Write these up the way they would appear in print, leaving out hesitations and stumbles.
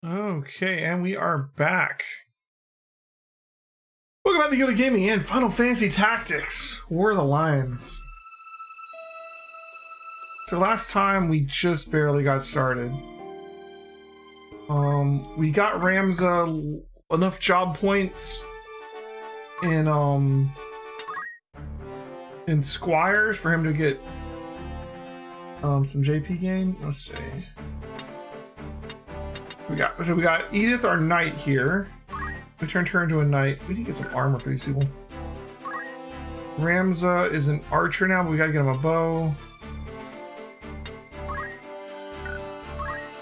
Okay, and we are back. Welcome back to Gilded Gaming and Final Fantasy Tactics, War of the Lions. So last time we just barely got started. We got Ramza enough job points in Squires for him to get some JP gain. Let's see. We got Edith, our knight here. We turned her into a knight. We need to get some armor for these people. Ramza is an archer now, but we gotta get him a bow.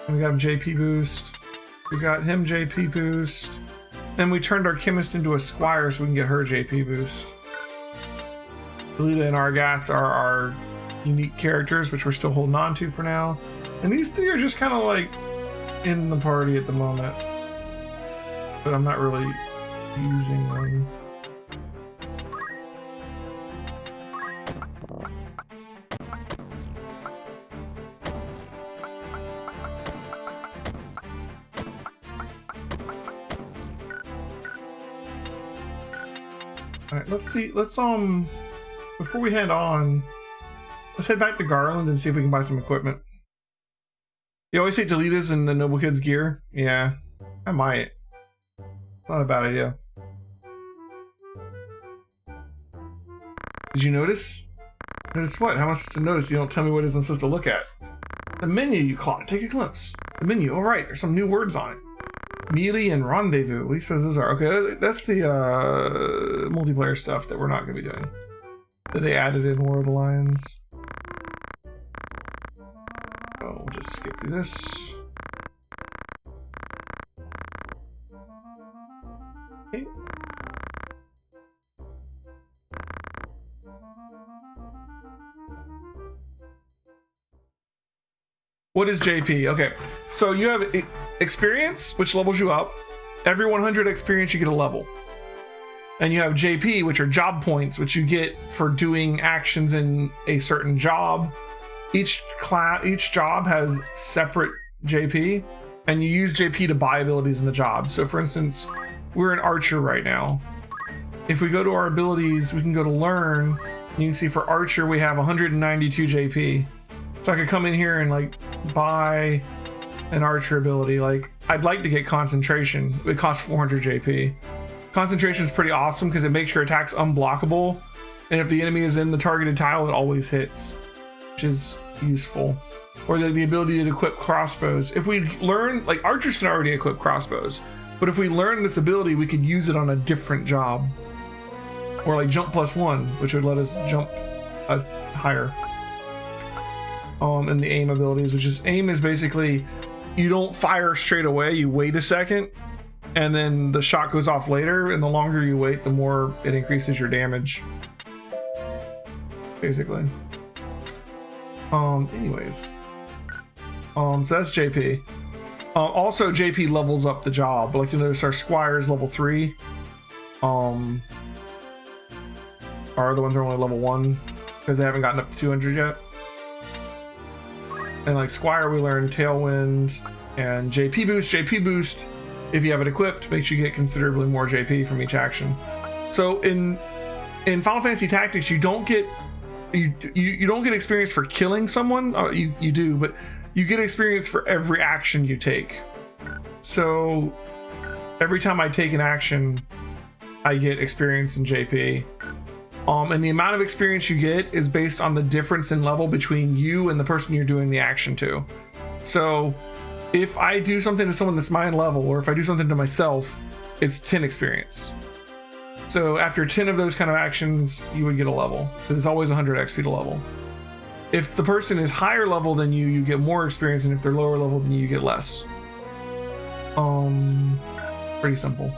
And we got him JP boost. We got him JP boost. Then we turned our chemist into a squire so we can get her JP boost. Lita and Argath are our unique characters, which we're still holding on to for now. And these three are just kind of like in the party at the moment, but I'm not really using them. All right, let's see. Let's before we head on, let's head back to Garland and see if we can buy some equipment. You always say Delita's in the Noble Kids gear? Yeah, I might. Not a bad idea. Did you notice? Notice what? How am I supposed to notice? You don't tell me what it is I'm supposed to look at. The menu you caught. Take a glimpse. The menu. Oh, right. There's some new words on it. Melee and rendezvous. At least what those are. Okay, that's the multiplayer stuff that we're not going to be doing. That they added in War of the Lions. We'll just skip through this. Okay. What is JP? Okay, so you have experience, which levels you up. Every 100 experience, you get a level. And you have JP, which are job points, which you get for doing actions in a certain job. Each job has separate JP, and you use JP to buy abilities in the job. So for instance, we're an archer right now. If we go to our abilities, we can go to learn, and you can see for archer we have 192 JP. So I could come in here and like buy an archer ability. Like I'd like to get concentration. It costs 400 JP. Concentration is pretty awesome because it makes your attacks unblockable, and if the enemy is in the targeted tile, it always hits, which is useful. Or the ability to equip crossbows. If we learn, like archers can already equip crossbows, but if we learn this ability, we could use it on a different job. Or like jump +1, which would let us jump higher. And the aim abilities, which is aim is basically you don't fire straight away, you wait a second, and then the shot goes off later, and the longer you wait, the more it increases your damage. Basically. Anyways. So that's JP. Also, JP levels up the job. Like you'll notice our Squire is level 3. Our other ones are only level 1, because they haven't gotten up to 200 yet. And like Squire, we learn Tailwind and JP Boost. JP Boost, if you have it equipped, makes you get considerably more JP from each action. So in Final Fantasy Tactics, you don't get experience for killing someone. You do, but you get experience for every action you take. So every time I take an action, I get experience in JP. And the amount of experience you get is based on the difference in level between you and the person you're doing the action to. So if I do something to someone that's my level, or if I do something to myself, it's 10 experience. So after 10 of those kind of actions, you would get a level. It's always 100 XP to level. If the person is higher level than you, you get more experience, and if they're lower level than you get less. Pretty simple.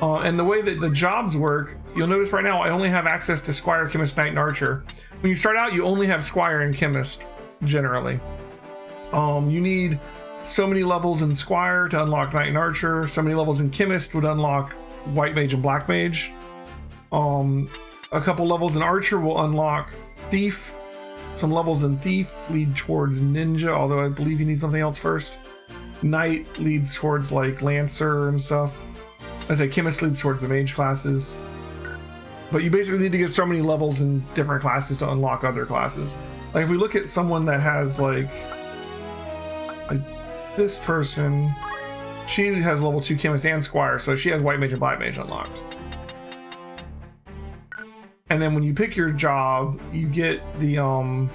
And the way that the jobs work, you'll notice right now I only have access to Squire, Chemist, Knight, and Archer. When you start out, you only have Squire and Chemist, generally. You need so many levels in Squire to unlock Knight and Archer. So many levels in Chemist would unlock White Mage and Black Mage. A couple levels in Archer will unlock Thief. Some levels in Thief lead towards Ninja, although I believe you need something else first. Knight leads towards like Lancer and stuff. I say Chemist leads towards the mage classes. But you basically need to get so many levels in different classes to unlock other classes. Like if we look at someone that has like this person, she has level 2 Chemist and Squire, so she has White Mage and Black Mage unlocked. And then when you pick your job, you get the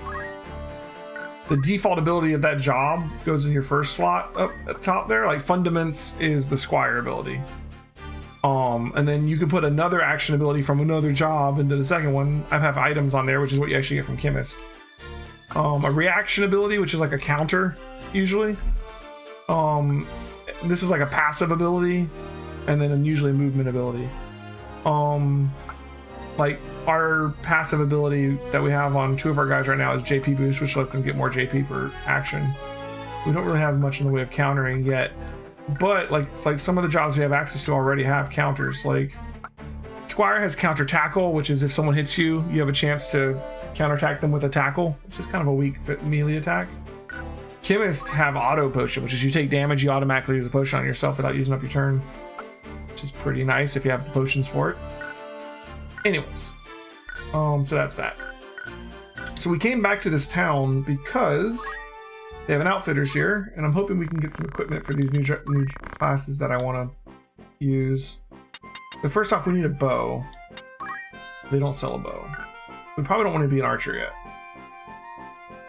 default ability of that job goes in your first slot up at the top there. Like Fundaments is the Squire ability. And then you can put another action ability from another job into the second one. I have items on there, which is what you actually get from Chemist. A reaction ability, which is like a counter, usually. This is like a passive ability, and then usually a movement ability. Like our passive ability that we have on 2 of our guys right now is JP boost, which lets them get more JP per action. We don't really have much in the way of countering yet, but like some of the jobs we have access to already have counters. Like Squire has counter tackle, which is if someone hits you, you have a chance to counterattack them with a tackle, which is kind of a weak melee attack. Chemists have auto potion, which is you take damage, you automatically use a potion on yourself without using up your turn, which is pretty nice if you have the potions for it. Anyways, so that's that. So we came back to this town because they have an outfitters here, and I'm hoping we can get some equipment for these new classes that I want to use. But first off, we need a bow. They don't sell a bow. We probably don't want to be an archer yet.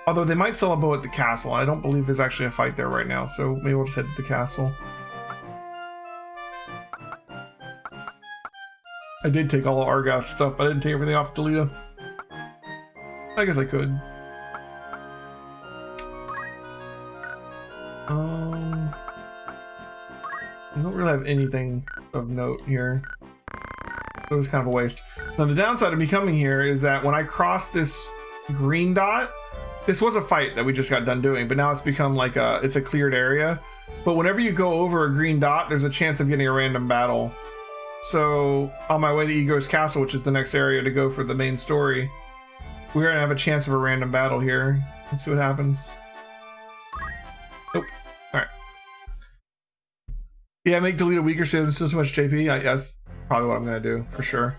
Although they might sell a bow at the castle. I don't believe there's actually a fight there right now, so maybe we'll just head to the castle. I did take all of Argoth's stuff, but I didn't take everything off Delita. I guess I could. I don't really have anything of note here. So it was kind of a waste. Now the downside of me coming here is that when I cross this green dot, this was a fight that we just got done doing, but now it's become like it's a cleared area. But whenever you go over a green dot, there's a chance of getting a random battle. So on my way to Ego's Castle, which is the next area to go for the main story, we're gonna have a chance of a random battle here. Let's see what happens. Nope. Alright. Yeah, make Delita weaker so there's still too much JP. That's probably what I'm gonna do, for sure.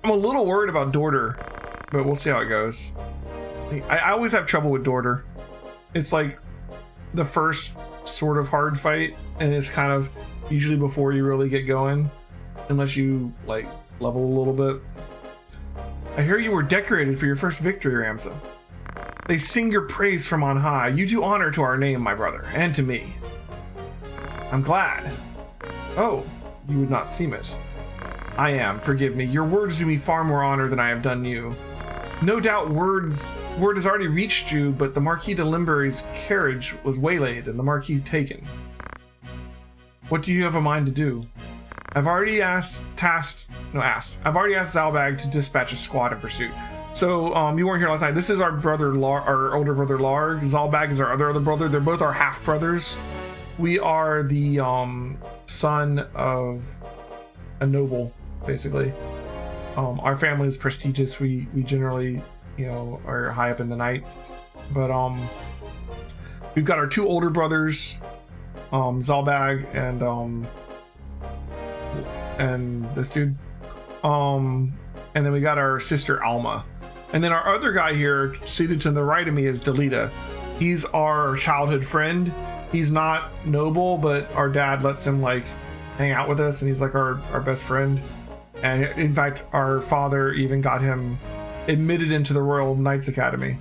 I'm a little worried about Dorder, but we'll see how it goes. I always have trouble with Dorder. It's like the first sort of hard fight, and it's kind of usually before you really get going. Unless you, like, level a little bit. I hear you were decorated for your first victory, Ramza. They sing your praise from on high. You do honor to our name, my brother, and to me. I'm glad. Oh, you would not seem it. I am, forgive me. Your words do me far more honor than I have done you. No doubt word has already reached you, but the Marquis de Limbury's carriage was waylaid and the Marquis taken. What do you have a mind to do? I've already asked Zalbag to dispatch a squad in pursuit. So, you weren't here last night. This is our brother, our older brother, Larg. Zalbag is our other brother. They're both our half brothers. We are the son of a noble, basically. Our family is prestigious. We generally, are high up in the knights. But we've got our 2 older brothers, Zalbag and this dude, and then we got our sister Alma, and then our other guy here seated to the right of me is Delita. He's our childhood friend. He's not noble, but our dad lets him like hang out with us, and he's like our best friend. And in fact, our father even got him admitted into the Royal Knights Academy,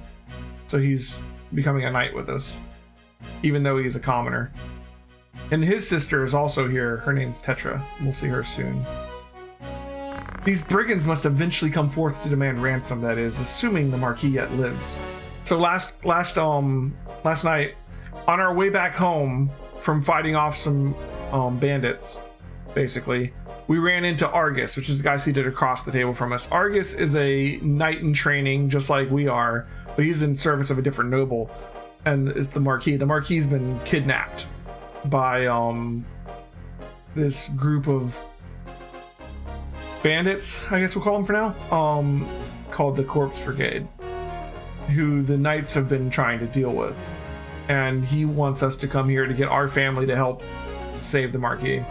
so he's becoming a knight with us, even though he's a commoner. And his sister is also here. Her name's Tetra. We'll see her soon. These brigands must eventually come forth to demand ransom, that is, assuming the Marquis yet lives. So last night, on our way back home from fighting off some bandits, basically, we ran into Argus, which is the guy seated across the table from us. Argus is a knight in training, just like we are, but he's in service of a different noble, and it's the Marquis. The Marquis has been kidnapped by this group of bandits, I guess we'll call them for now, called the Corpse Brigade, who the knights have been trying to deal with. and he wants us to come here to get our family to help save the Marquis.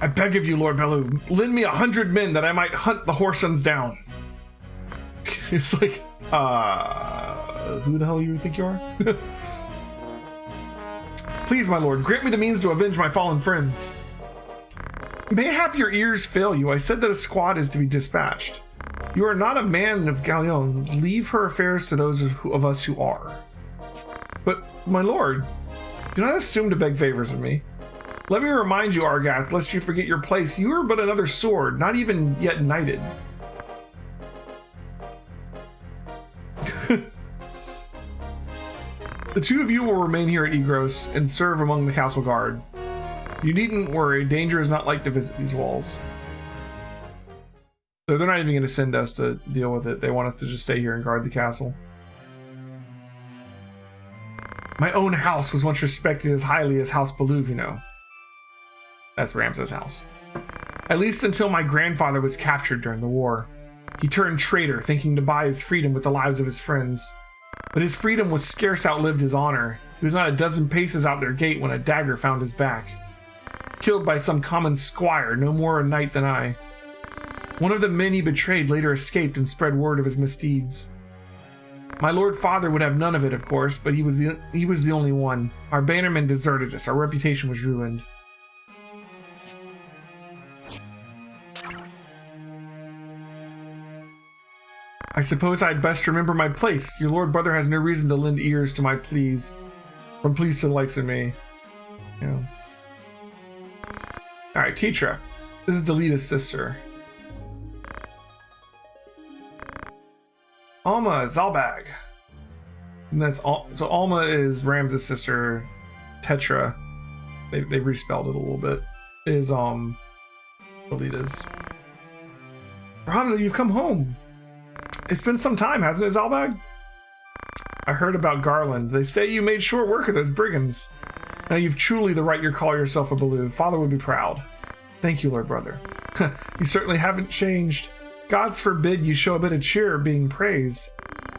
I beg of you, Lord Bellew, lend me 100 men that I might hunt the Horsons down. It's like, who the hell you think you are? Please, my lord, grant me the means to avenge my fallen friends. Mayhap your ears fail you. I said that a squad is to be dispatched. You are not a man of Galleon. Leave her affairs to those of us who are. But, my lord, do not assume to beg favors of me. Let me remind you, Argath, lest you forget your place. You are but another sword, not even yet knighted. The two of you will remain here at Egros and serve among the castle guard. You needn't worry, danger is not like to visit these walls. So they're not even going to send us to deal with it. They want us to just stay here and guard the castle. My own house was once respected as highly as House Belouve, you know. That's Ramses' house. At least until my grandfather was captured during the war. He turned traitor, thinking to buy his freedom with the lives of his friends. But his freedom was scarce outlived his honor. He was not a dozen paces out their gate when a dagger found his back. Killed by some common squire, no more a knight than I. One of the men he betrayed later escaped and spread word of his misdeeds. My lord father would have none of it, of course, but he was the only one. Our bannermen deserted us. Our reputation was ruined. I suppose I'd best remember my place. Your lord brother has no reason to lend ears to my pleas. From pleas to the likes of me. Yeah. Alright, Titra. This is Delita's sister. Alma Zalbag. And that's all. So Alma is Ramses' sister. Tetra. They've respelled it a little bit. Is Delita's. Ramza, you've come home. It's been some time, hasn't it, Zalbag? I heard about Garland. They say you made short work of those brigands. Now you've truly the right to call yourself a Belouve. Father would be proud. Thank you, Lord Brother. You certainly haven't changed. Gods forbid you show a bit of cheer being praised.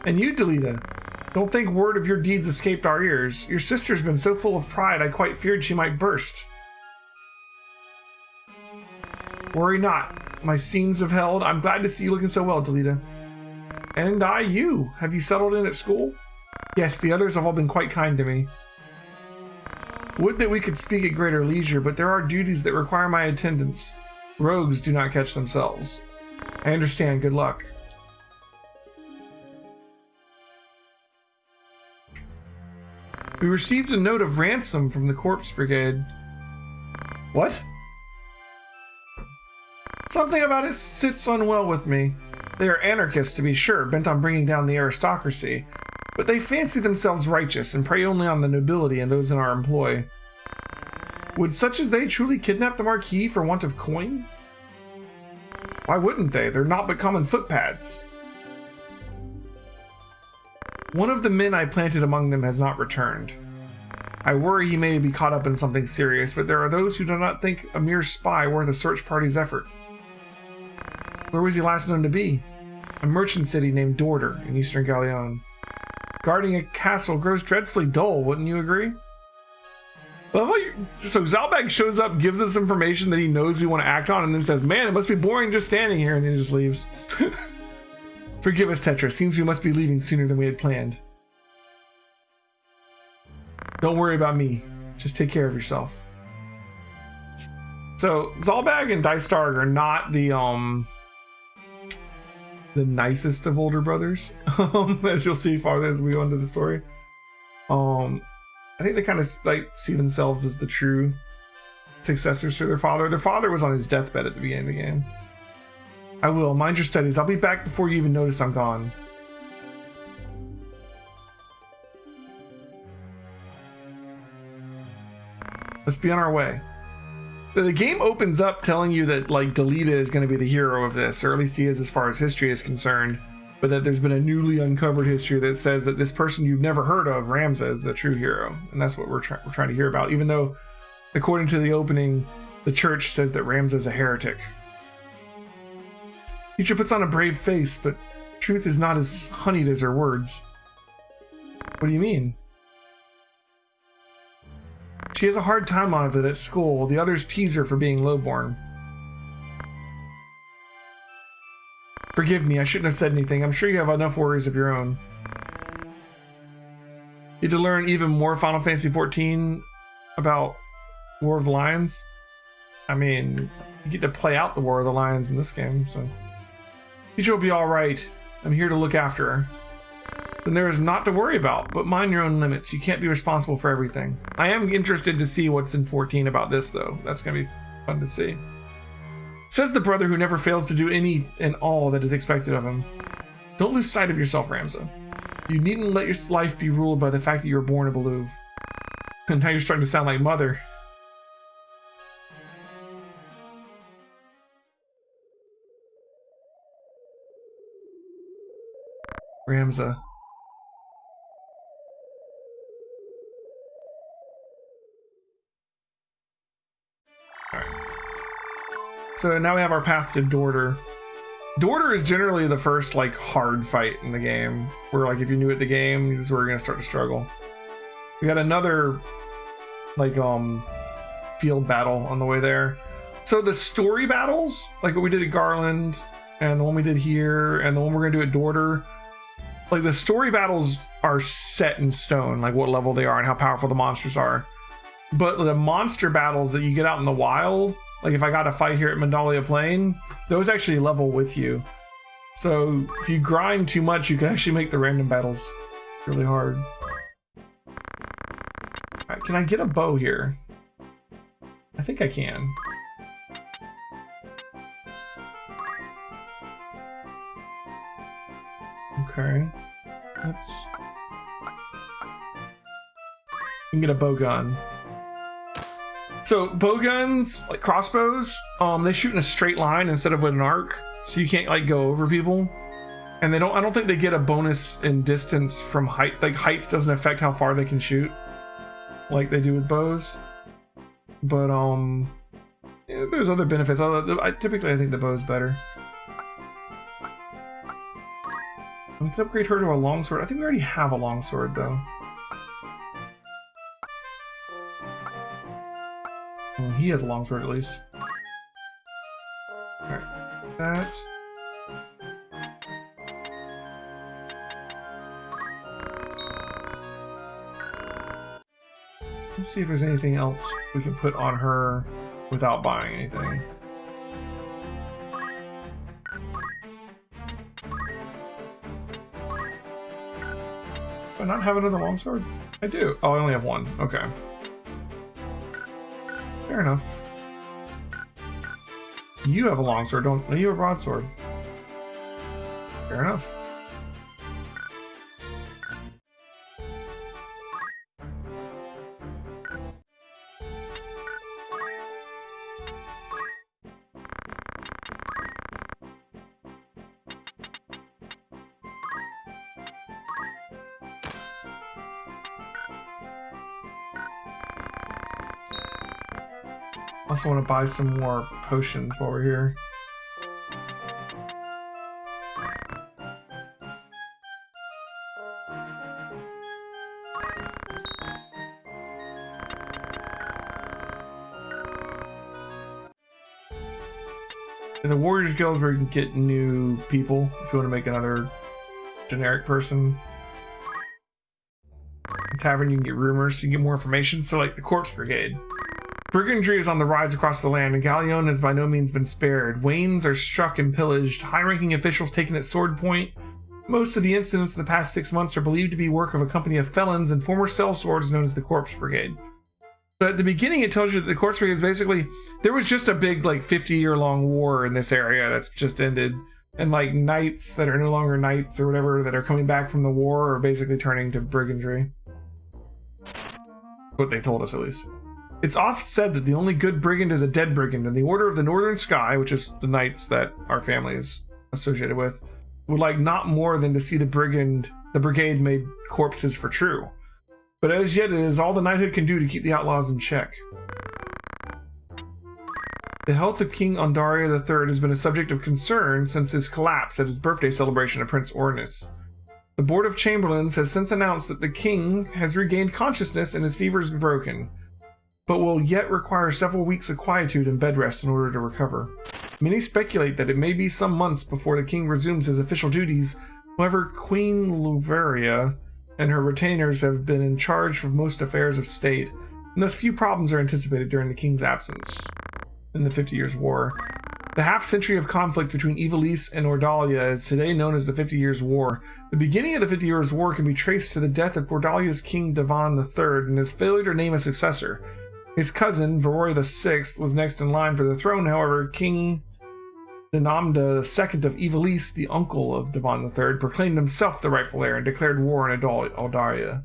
And you, Delita, don't think word of your deeds escaped our ears. Your sister's been so full of pride I quite feared she might burst. Worry not. My seams have held. I'm glad to see you looking so well, Delita. And you. Have you settled in at school? Yes, the others have all been quite kind to me. Would that we could speak at greater leisure, but there are duties that require my attendance. Rogues do not catch themselves. I understand. Good luck. We received a note of ransom from the Corpse Brigade. What? Something about it sits unwell with me. They are anarchists, to be sure, bent on bringing down the aristocracy, but they fancy themselves righteous and prey only on the nobility and those in our employ. Would such as they truly kidnap the Marquis for want of coin? Why wouldn't they? They're not but common footpads. One of the men I planted among them has not returned. I worry he may be caught up in something serious, but there are those who do not think a mere spy worth a search party's effort. Where was he last known to be? A merchant city named Dorder in eastern Galleon. Guarding a castle grows dreadfully dull, wouldn't you agree? Well, so Zalbag shows up, gives us information that he knows we want to act on, and then says, man, it must be boring just standing here, and then he just leaves. Forgive us, Tetra. Seems we must be leaving sooner than we had planned. Don't worry about me. Just take care of yourself. So, Zalbag and Dystarg are not the nicest of older brothers, as you'll see farther as we go into the story. I think they kind of like see themselves as the true successors to their father. Their father was on his deathbed at the beginning of the game. I will. Mind your studies. I'll be back before you even notice I'm gone. Let's be on our way. The game opens up telling you that like Delita is going to be the hero of this, or at least he is as far as history is concerned, but that there's been a newly uncovered history that says that this person you've never heard of, Ramza, is the true hero, and that's what we're trying to hear about, even though, according to the opening, the church says that Ramza is a heretic. Teacher puts on a brave face, but Truth is not as honeyed as her words. What do you mean? She has a hard time of it at school. The others tease her for being lowborn. Forgive me, I shouldn't have said anything. I'm sure you have enough worries of your own. You need to learn even more Final Fantasy XIV about War of the Lions. I mean, you get to play out the War of the Lions in this game, so... Teacher will be alright. I'm here to look after her. Then there is not to worry about, but mind your own limits. You can't be responsible for everything. I am interested to see what's in 14 about this, though. That's going to be fun to see. Says the brother who never fails to do any and all that is expected of him. Don't lose sight of yourself, Ramza. You needn't let your life be ruled by the fact that you were born a Beluv. And now you're starting to sound like Mother. Ramza. Alright. So now we have our path to Dorter. Dorter is generally the first, like, hard fight in the game. Where, like, if you're new at the game, this is where you're gonna start to struggle. We got another, like, field battle on the way there. So the story battles, like what we did at Garland, and the one we did here, and the one we're gonna do at Dorter, like, the story battles are set in stone, like what level they are and how powerful the monsters are. But the monster battles that you get out in the wild, like if I got a fight here at Mandalia Plain, those actually level with you. So if you grind too much, you can actually make the random battles really hard. Alright, can I get a bow here? I think I can. Okay. Let's... You can get a bow gun. So bow guns, like crossbows, they shoot in a straight line instead of with an arc, so you can't like go over people. And they don't. I don't think they get a bonus in distance from height. Like height doesn't affect how far they can shoot, like they do with bows. But yeah, there's other benefits. Typically, I think the bow's better. We can upgrade her to a longsword. I think we already have a longsword though. Well, he has a longsword at least. Alright, that. Let's see if there's anything else we can put on her without buying anything. Do I not have another longsword? I do. Oh, I only have one. Okay. Fair enough. You have a longsword, don't you? Have a broadsword. Fair enough. Also want to buy some more potions while we're here. In the Warriors Guilds where you can get new people if you want to make another generic person. In Tavern you can get rumors, so you can get more information, so like the Corpse Brigade. Brigandry is on the rise across the land, and Galleon has by no means been spared. Wains are struck and pillaged, high-ranking officials taken at sword point. Most of the incidents in the past 6 months are believed to be work of a company of felons and former sellswords known as the Corpse Brigade. But at the beginning it tells you that the Corpse Brigade is basically, there was just a big like 50-year-long war in this area that's just ended. And like knights that are no longer knights or whatever that are coming back from the war are basically turning to brigandry. What they told us at least. It's oft said that the only good brigand is a dead brigand, and the Order of the Northern Sky, which is the knights that our family is associated with, would like not more than to see the brigade made corpses for true. But as yet, it is all the knighthood can do to keep the outlaws in check. The health of King Ondaria III has been a subject of concern since his collapse at his birthday celebration of Prince Ornis. The Board of Chamberlains has since announced that the king has regained consciousness and his fever is broken, but will yet require several weeks of quietude and bed rest in order to recover. Many speculate that it may be some months before the king resumes his official duties. However, Queen Luveria and her retainers have been in charge of most affairs of state, and thus few problems are anticipated during the king's absence in the 50 Years' War. The half-century of conflict between Ivalice and Ordalia is today known as the 50 Years' War. The beginning of the 50 Years' War can be traced to the death of Ordalia's king Devan III and his failure to name a successor. His cousin, Viroy VI, was next in line for the throne. However, King Dinamda II of Ivalice, the uncle of Devan III, proclaimed himself the rightful heir and declared war on Ordalia.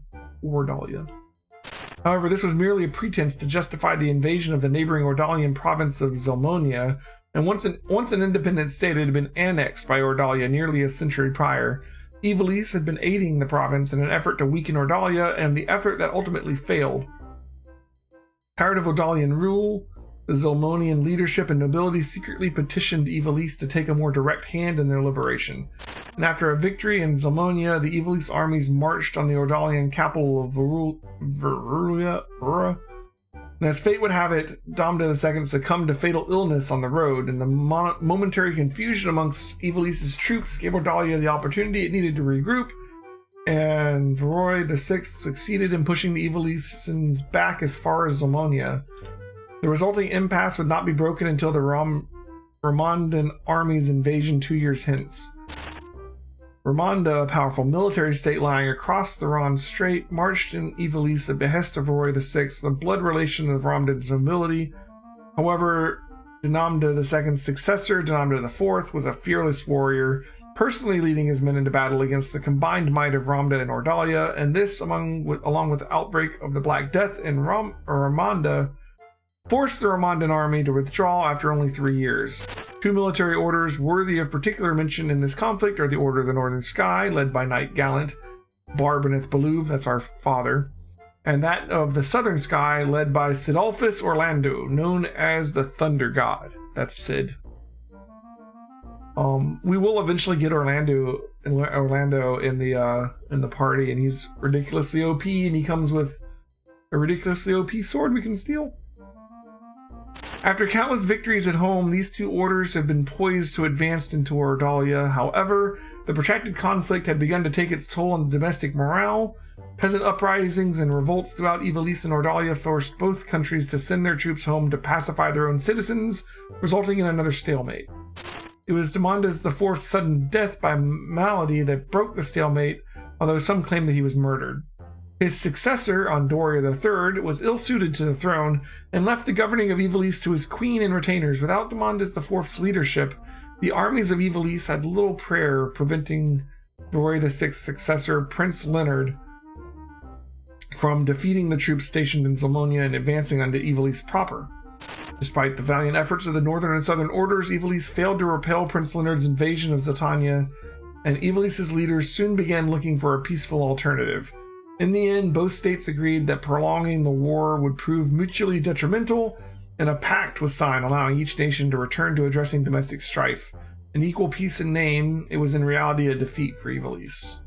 However, this was merely a pretense to justify the invasion of the neighboring Ordalian province of Zelmonia, and once an independent state had been annexed by Ordalia nearly a century prior. Ivalice had been aiding the province in an effort to weaken Ordalia, and the effort that ultimately failed. Tired of Ordalian rule, the Zelmonian leadership and nobility secretly petitioned Ivalice to take a more direct hand in their liberation. And after a victory in Zelmonia, the Ivalice armies marched on the Ordalian capital of Verula. And as fate would have it, Damda II succumbed to fatal illness on the road, and the momentary confusion amongst Ivalice's troops gave Ordalia the opportunity it needed to regroup, and Viroy VI succeeded in pushing the Ivaliceans back as far as Zelmonia. The resulting impasse would not be broken until the Romandan army's invasion 2 years hence. Romanda, a powerful military state lying across the Ron Strait, marched in Ivalice at behest of Viroy VI, the blood relation of Romdan's nobility. However, Dinamda II's successor, Dinamda IV, was a fearless warrior, personally leading his men into battle against the combined might of Ramda and Ordalia, and this, along with the outbreak of the Black Death in Romanda, forced the Romandan army to withdraw after only 3 years. Two military orders worthy of particular mention in this conflict are the Order of the Northern Sky, led by Knight Gallant Barbineth Beluv, that's our father, and that of the Southern Sky, led by Sidolphus Orlando, known as the Thunder God. That's Sid. We will eventually get Orlando in the party, and he's ridiculously OP, and he comes with a ridiculously OP sword we can steal. After countless victories at home, these two orders have been poised to advance into Ordalia. However, the protracted conflict had begun to take its toll on domestic morale. Peasant uprisings and revolts throughout Ivalice and Ordalia forced both countries to send their troops home to pacify their own citizens, resulting in another stalemate. It was Dinamda IV's sudden death by malady that broke the stalemate, although some claim that he was murdered. His successor, Ondaria III, was ill-suited to the throne and left the governing of Ivalice to his queen and retainers. Without Dinamda IV's leadership, the armies of Ivalice had little prayer, preventing Viroy VI's successor, Prince Leonard, from defeating the troops stationed in Zelmonia and advancing onto Ivalice proper. Despite the valiant efforts of the Northern and Southern orders, Ivalice failed to repel Prince Leonard's invasion of Zeltania, and Ivalice's leaders soon began looking for a peaceful alternative. In the end, both states agreed that prolonging the war would prove mutually detrimental, and a pact was signed allowing each nation to return to addressing domestic strife. An equal peace in name, it was in reality a defeat for Ivalice.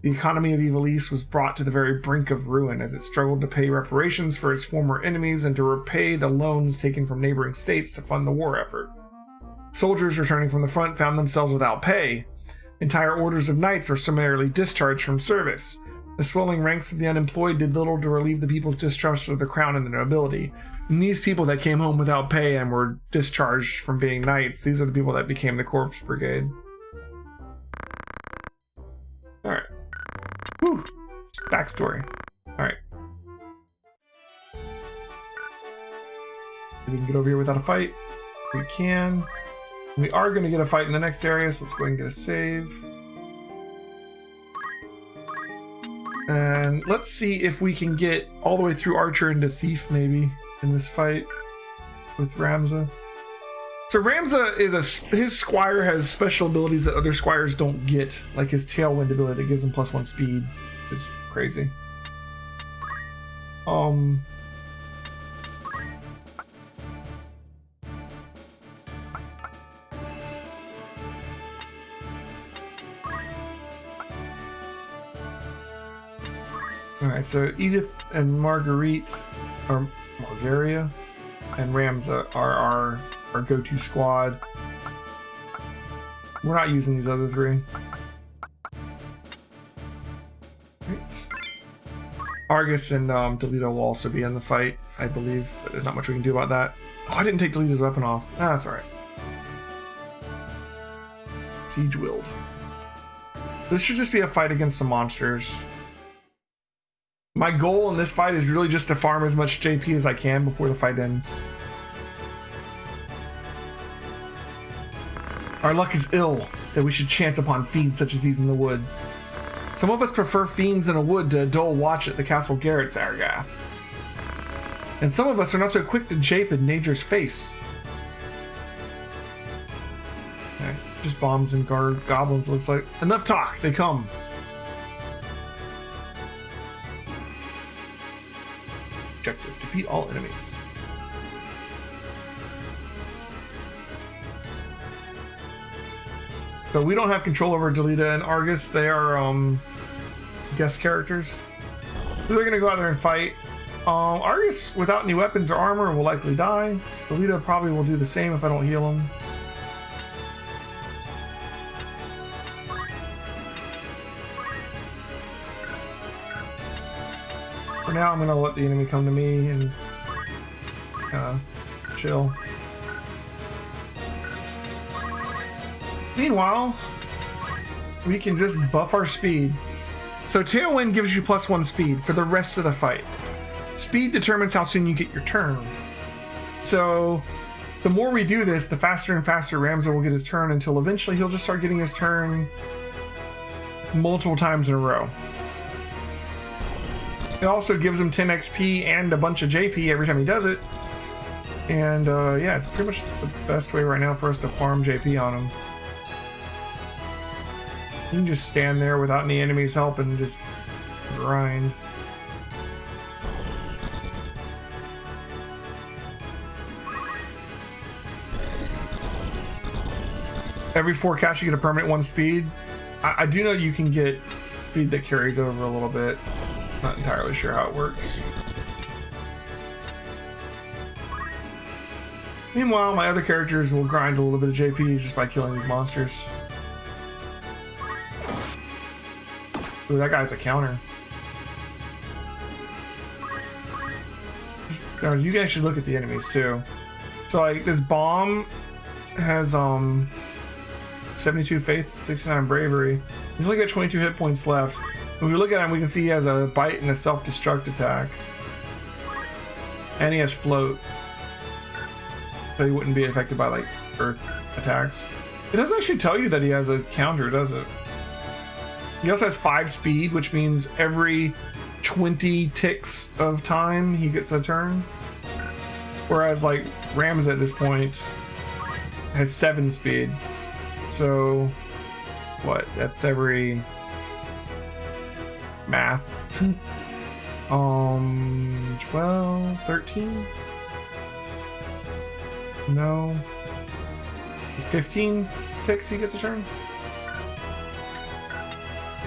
The economy of Ivalice was brought to the very brink of ruin as it struggled to pay reparations for its former enemies and to repay the loans taken from neighboring states to fund the war effort. Soldiers returning from the front found themselves without pay. Entire orders of knights were summarily discharged from service. The swelling ranks of the unemployed did little to relieve the people's distrust of the crown and the nobility. And these people that came home without pay and were discharged from being knights, these are the people that became the Corpse Brigade. Alright. Whew. Backstory. Alright. We can get over here without a fight. We can. We are going to get a fight in the next area, so let's go ahead and get a save. And let's see if we can get all the way through Archer into Thief, maybe, in this fight with Ramza. So Ramza is his squire has special abilities that other squires don't get, like his Tailwind ability that gives him +1 speed. It's crazy. All right, so Edith and Marguerite, or Margaria, and Ramza are our go-to squad. We're not using these other three. Right. Argus and Delito will also be in the fight, I believe, but there's not much we can do about that. Oh, I didn't take Delito's weapon off. Ah, that's alright. Siege Wield. This should just be a fight against some monsters. My goal in this fight is really just to farm as much JP as I can before the fight ends. Our luck is ill that we should chance upon fiends such as these in the wood. Some of us prefer fiends in a wood to a dull watch at the Castle Garrett, Sargath. And some of us are not so quick to jape in nature's face. Okay, just bombs and goblins, looks like. Enough talk, they come. Objective, defeat all enemies. So we don't have control over Delita and Argus. They are guest characters. So they're gonna go out there and fight. Argus, without any weapons or armor, will likely die. Delita probably will do the same if I don't heal him. For now, I'm gonna let the enemy come to me and chill. Meanwhile, we can just buff our speed. So Tailwind gives you +1 speed for the rest of the fight. Speed determines how soon you get your turn. So the more we do this, the faster and faster Ramza will get his turn until eventually he'll just start getting his turn multiple times in a row. It also gives him 10 XP and a bunch of JP every time he does it. And yeah, it's pretty much the best way right now for us to farm JP on him. You can just stand there without any enemies help and just grind. Every 4 casts you get a permanent 1 speed. I do know you can get speed that carries over a little bit. Not entirely sure how it works. Meanwhile, my other characters will grind a little bit of JP just by killing these monsters. Ooh, that guy's a counter. Now, you guys should look at the enemies too. So like this bomb has 72 faith, 69 bravery. He's only got 22 hit points left. When we look at him, we can see he has a bite and a self-destruct attack. And he has float. So he wouldn't be affected by like earth attacks. It doesn't actually tell you that he has a counter, does it? He also has 5 speed, which means every 20 ticks of time he gets a turn. Whereas like Ramza at this point has 7 speed. So what? That's every math. 12, 13? No. 15 ticks he gets a turn?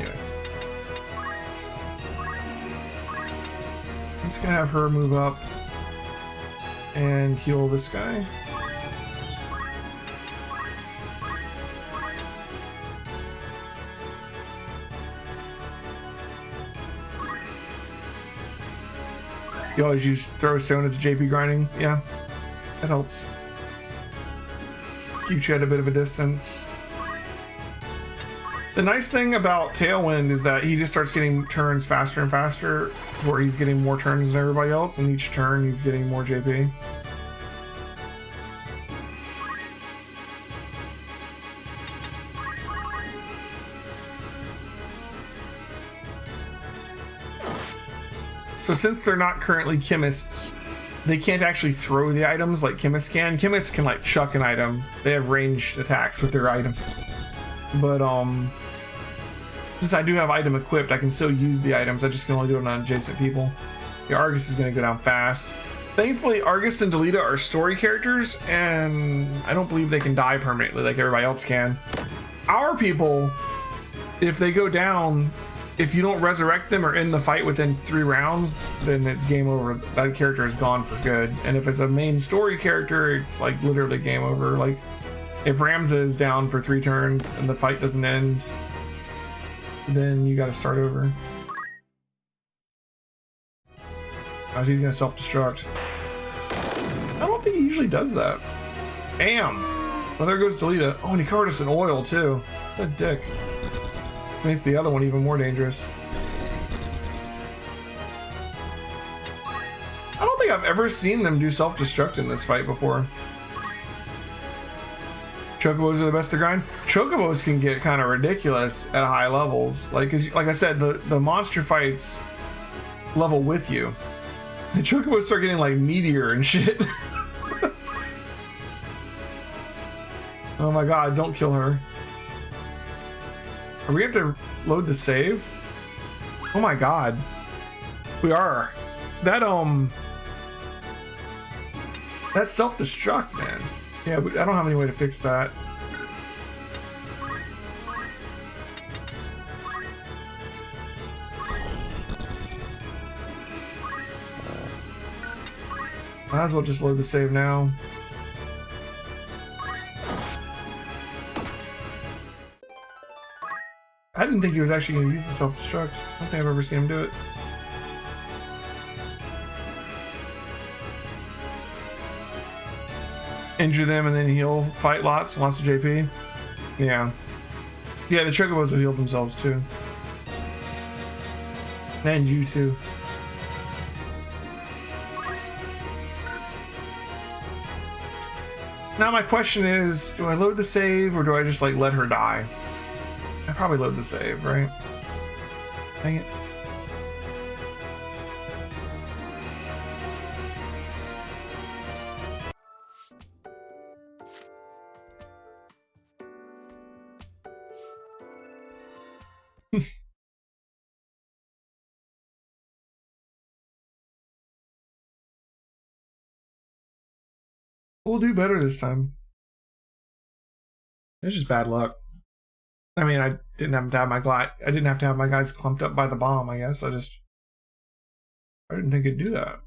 Yes. I'm just gonna have her move up and heal this guy. You always use throw stone as a JP grinding? Yeah, that helps. Keeps you at a bit of a distance. The nice thing about Tailwind is that he just starts getting turns faster and faster, where he's getting more turns than everybody else, and each turn he's getting more JP. So since they're not currently chemists, they can't actually throw the items like chemists can. Chemists can like chuck an item. They have ranged attacks with their items. But since I do have item equipped, I can still use the items. I just can only do it on adjacent people. The Argus is going to go down fast. Thankfully, Argus and Delita are story characters, and I don't believe they can die permanently like everybody else can. Our people, if they go down, if you don't resurrect them or end the fight within 3 rounds, then it's game over. That character is gone for good. And if it's a main story character, it's like literally game over. Like if Ramza is down for 3 turns and the fight doesn't end, then you got to start over. Oh, he's gonna self-destruct. I don't think he usually does that. Damn. Well, there goes Delita. Oh, and he covered us in oil too. What a dick. Makes the other one even more dangerous. I don't think I've ever seen them do self-destruct in this fight before. Chocobos are the best to grind. Chocobos can get kind of ridiculous at high levels. Like I said, the monster fights level with you. The Chocobos start getting like meteor and shit. Oh my god, don't kill her. Are we going to load the save? Oh my god. We are. That self-destruct, man. Yeah, I don't have any way to fix that. Might as well just load the save now. I didn't think he was actually going to use the self-destruct. I don't think I've ever seen him do it. Injure them and then heal, fight lots of JP. Yeah. Yeah, the Chocobos have healed themselves too. And you too. Now my question is, do I load the save or do I just like let her die? I probably load the save, right? Dang it. We'll do better this time. It's just bad luck. I mean, I didn't have to have my guys clumped up by the bomb, I guess. I didn't think it'd do that.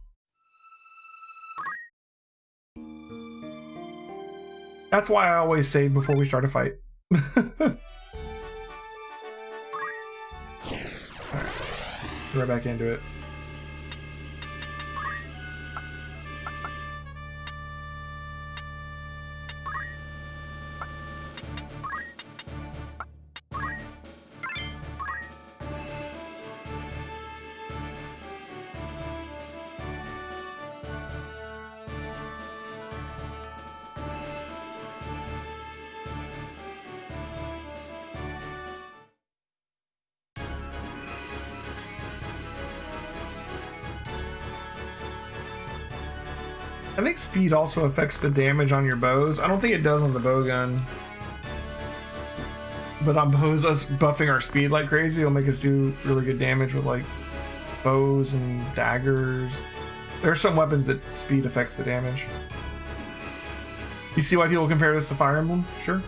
That's why I always save before we start a fight. Alright. Right back into it. I think speed also affects the damage on your bows. I don't think it does on the bow gun. But on bows, us buffing our speed like crazy will make us do really good damage with like bows and daggers. There are some weapons that speed affects the damage. You see why people compare this to Fire Emblem? Sure.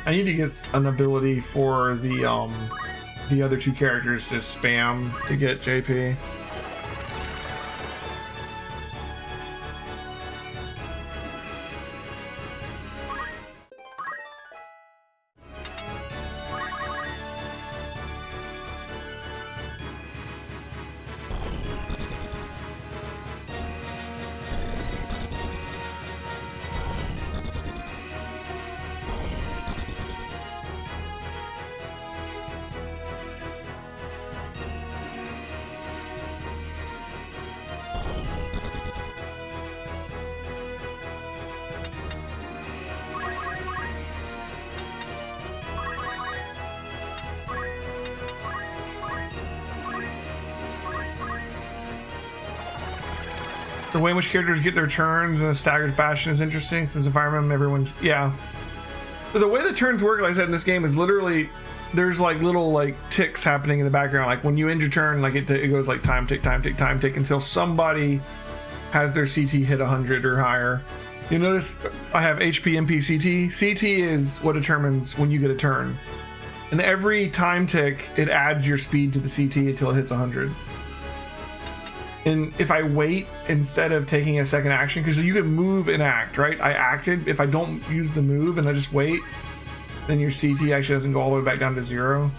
I need to get an ability for the other 2 characters to spam to get JP. The way in which characters get their turns in a staggered fashion is interesting, since in Fire Emblem everyone's... Yeah. the way the turns work, like I said in this game, is literally there's like little like ticks happening in the background. Like when you end your turn, like it goes like time tick, time tick, time tick until somebody has their CT hit 100 or higher. You notice I have HP, MP, CT. CT is what determines when you get a turn. And every time tick, it adds your speed to the CT until it hits 100. And if I wait instead of taking a second action, because you can move and act, right? I acted. If I don't use the move and I just wait, then your CT actually doesn't go all the way back down to 0.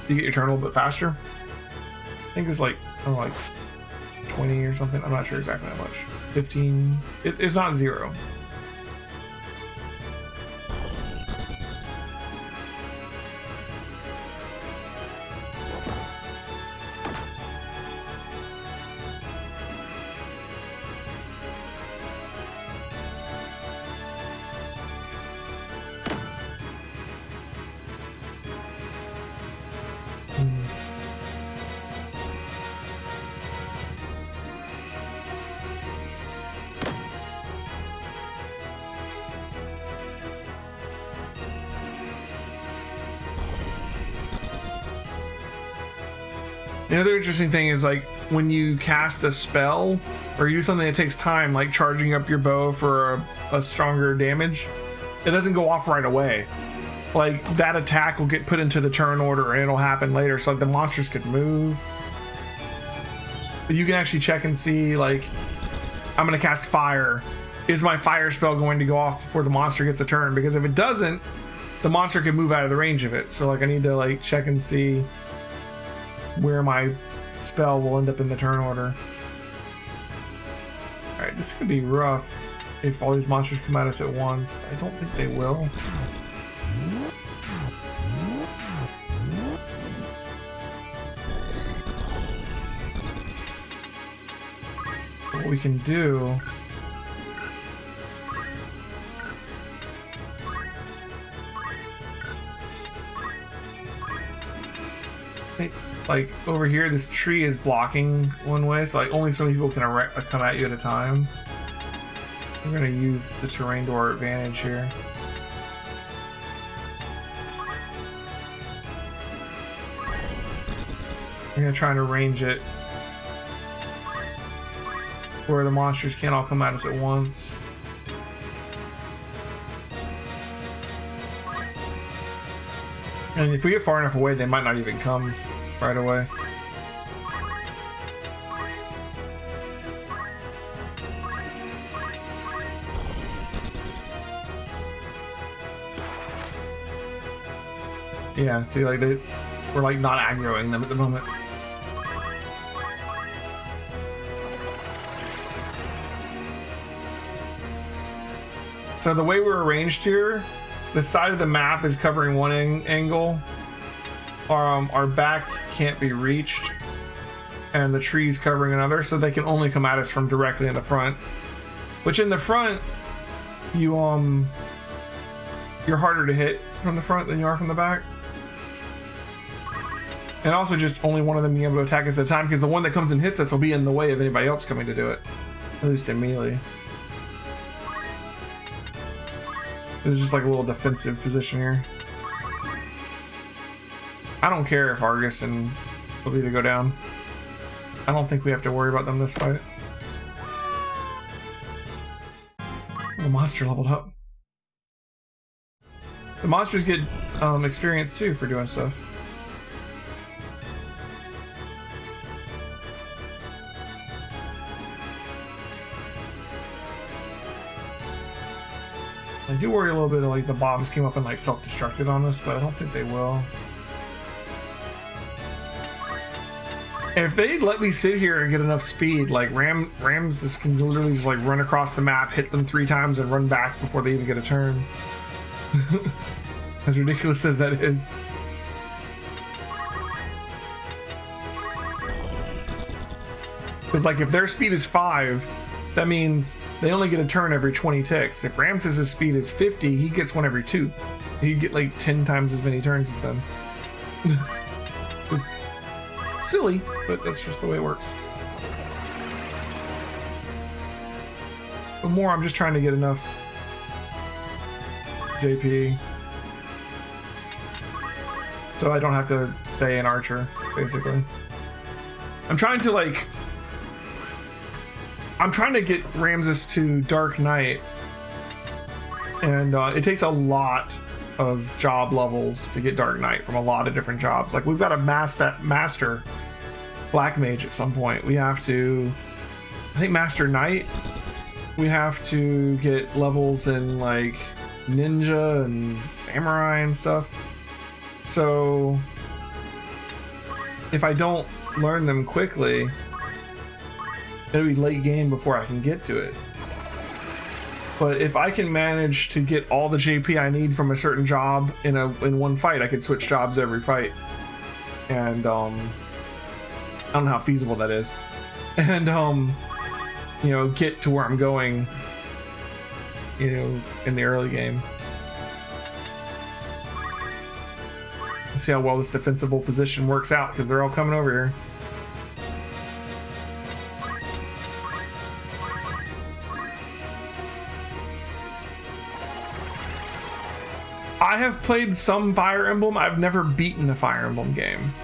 You get your turn a little bit faster. I think it's like, oh, like 20 or something. I'm not sure exactly how much. 15. It's not 0. The other interesting thing is like when you cast a spell or you do something that takes time, like charging up your bow for a stronger damage, it doesn't go off right away. Like that attack will get put into the turn order and it'll happen later, so like the monsters could move. But you can actually check and see, like, I'm gonna cast fire. Is my fire spell going to go off before the monster gets a turn? Because if it doesn't, the monster can move out of the range of it. So like I need to like check and see where my spell will end up in the turn order. Alright, this could be rough if all these monsters come at us at once. I don't think they will. What we can do... like over here, this tree is blocking one way, so like only so many people can come at you at a time. We're gonna use the terrain to our advantage here. We're gonna try and arrange it where the monsters can't all come at us at once. And if we get far enough away, they might not even come right away. Yeah, see, like we're like not aggroing them at the moment. So the way we're arranged here, the side of the map is covering one angle. Our back can't be reached, and the tree's covering another, so they can only come at us from directly in the front. Which in the front, you're harder to hit from the front than you are from the back. And also just only one of them being able to attack us at a time, because the one that comes and hits us will be in the way of anybody else coming to do it. At least in melee. This is just like a little defensive position here. I don't care if Argus and Gilded go down. I don't think we have to worry about them this fight. The monster leveled up. The monsters get experience too for doing stuff. I do worry a little bit of like the bombs came up and like self-destructed on us, but I don't think they will. If they let me sit here and get enough speed, like Rams can literally just like run across the map, hit them 3 times, and run back before they even get a turn. As ridiculous as that is. Because like if their speed is 5, that means they only get a turn every 20 ticks. If Ramses' speed is 50, he gets one every 2. He'd get like 10 times as many turns as them. It's silly, but that's just the way it works. But more, I'm just trying to get enough JP. So I don't have to stay an archer, basically. I'm trying to get Ramses to Dark Knight, and it takes a lot of job levels to get Dark Knight from a lot of different jobs. Like, we've got a master Black Mage at some point. We have to, I think, Master Knight. We have to get levels in like Ninja and Samurai and stuff. So if I don't learn them quickly, it'll be late game before I can get to it. But if I can manage to get all the JP I need from a certain job in one fight, I could switch jobs every fight. And I don't know how feasible that is. And you know, get to where I'm going, you know, in the early game. See how well this defensible position works out, because they're all coming over here. I have played some Fire Emblem. I've never beaten a Fire Emblem game.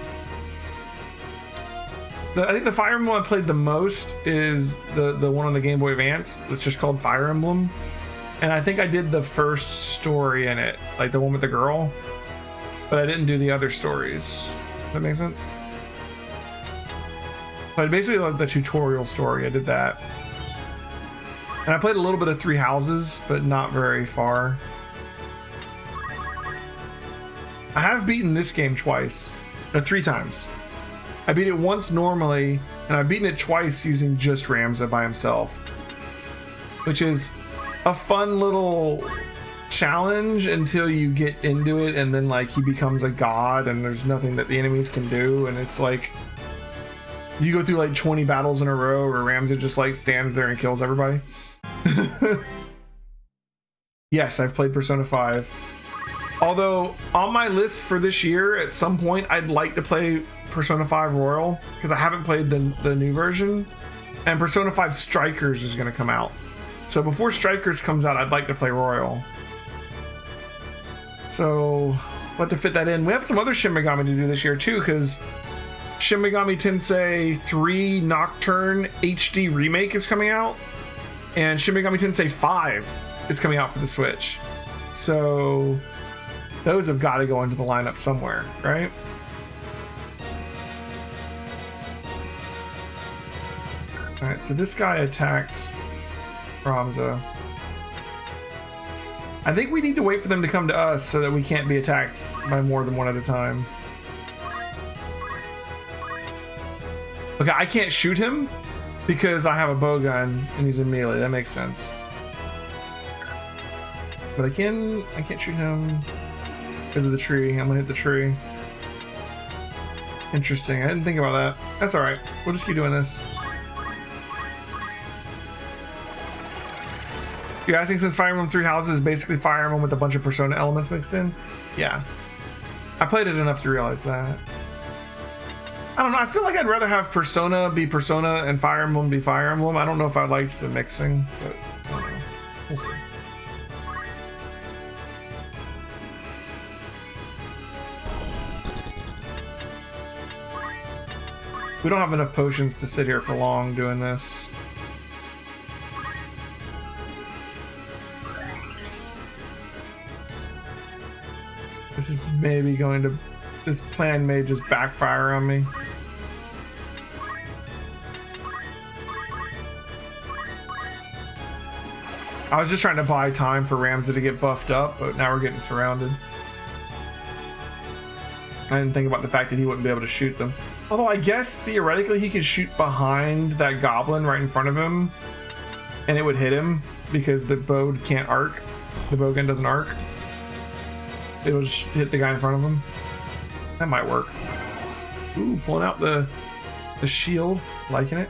I think the Fire Emblem I played the most is the one on the Game Boy Advance. It's just called Fire Emblem. And I think I did the first story in it, like the one with the girl. But I didn't do the other stories. Does that make sense? But basically like the tutorial story, I did that. And I played a little bit of Three Houses, but not very far. I have beaten this game twice. No, 3 times. I beat it once normally, and I've beaten it twice using just Ramza by himself. Which is a fun little challenge until you get into it, and then like he becomes a god and there's nothing that the enemies can do, and it's like you go through like 20 battles in a row where Ramza just like stands there and kills everybody. Yes, I've played Persona 5. Although on my list for this year, at some point I'd like to play Persona 5 Royal, because I haven't played the new version, and Persona 5 Strikers is going to come out. So before Strikers comes out, I'd like to play Royal. So what to fit that in? We have some other Shin Megami to do this year too, because Shin Megami Tensei 3 Nocturne HD Remake is coming out, and Shin Megami Tensei 5 is coming out for the Switch. So those have got to go into the lineup somewhere, right? Alright, so this guy attacked Ramza. I think we need to wait for them to come to us so that we can't be attacked by more than one at a time. Okay, I can't shoot him because I have a bow gun and he's in melee. That makes sense. But I can't shoot him because of the tree. I'm gonna hit the tree. Interesting. I didn't think about that. That's all right. We'll just keep doing this. You're asking since Fire Emblem Three Houses is basically Fire Emblem with a bunch of Persona elements mixed in? Yeah. I played it enough to realize that. I don't know. I feel like I'd rather have Persona be Persona and Fire Emblem be Fire Emblem. I don't know if I liked the mixing, but I don't know. We'll see. We don't have enough potions to sit here for long doing this. This is maybe going to... This plan may just backfire on me. I was just trying to buy time for Ramza to get buffed up, but now we're getting surrounded. I didn't think about the fact that he wouldn't be able to shoot them. Although I guess theoretically he could shoot behind that goblin right in front of him and it would hit him because the bow can't arc. The bow gun doesn't arc. It'll just hit the guy in front of him. That might work. Ooh, pulling out the shield. Liking it.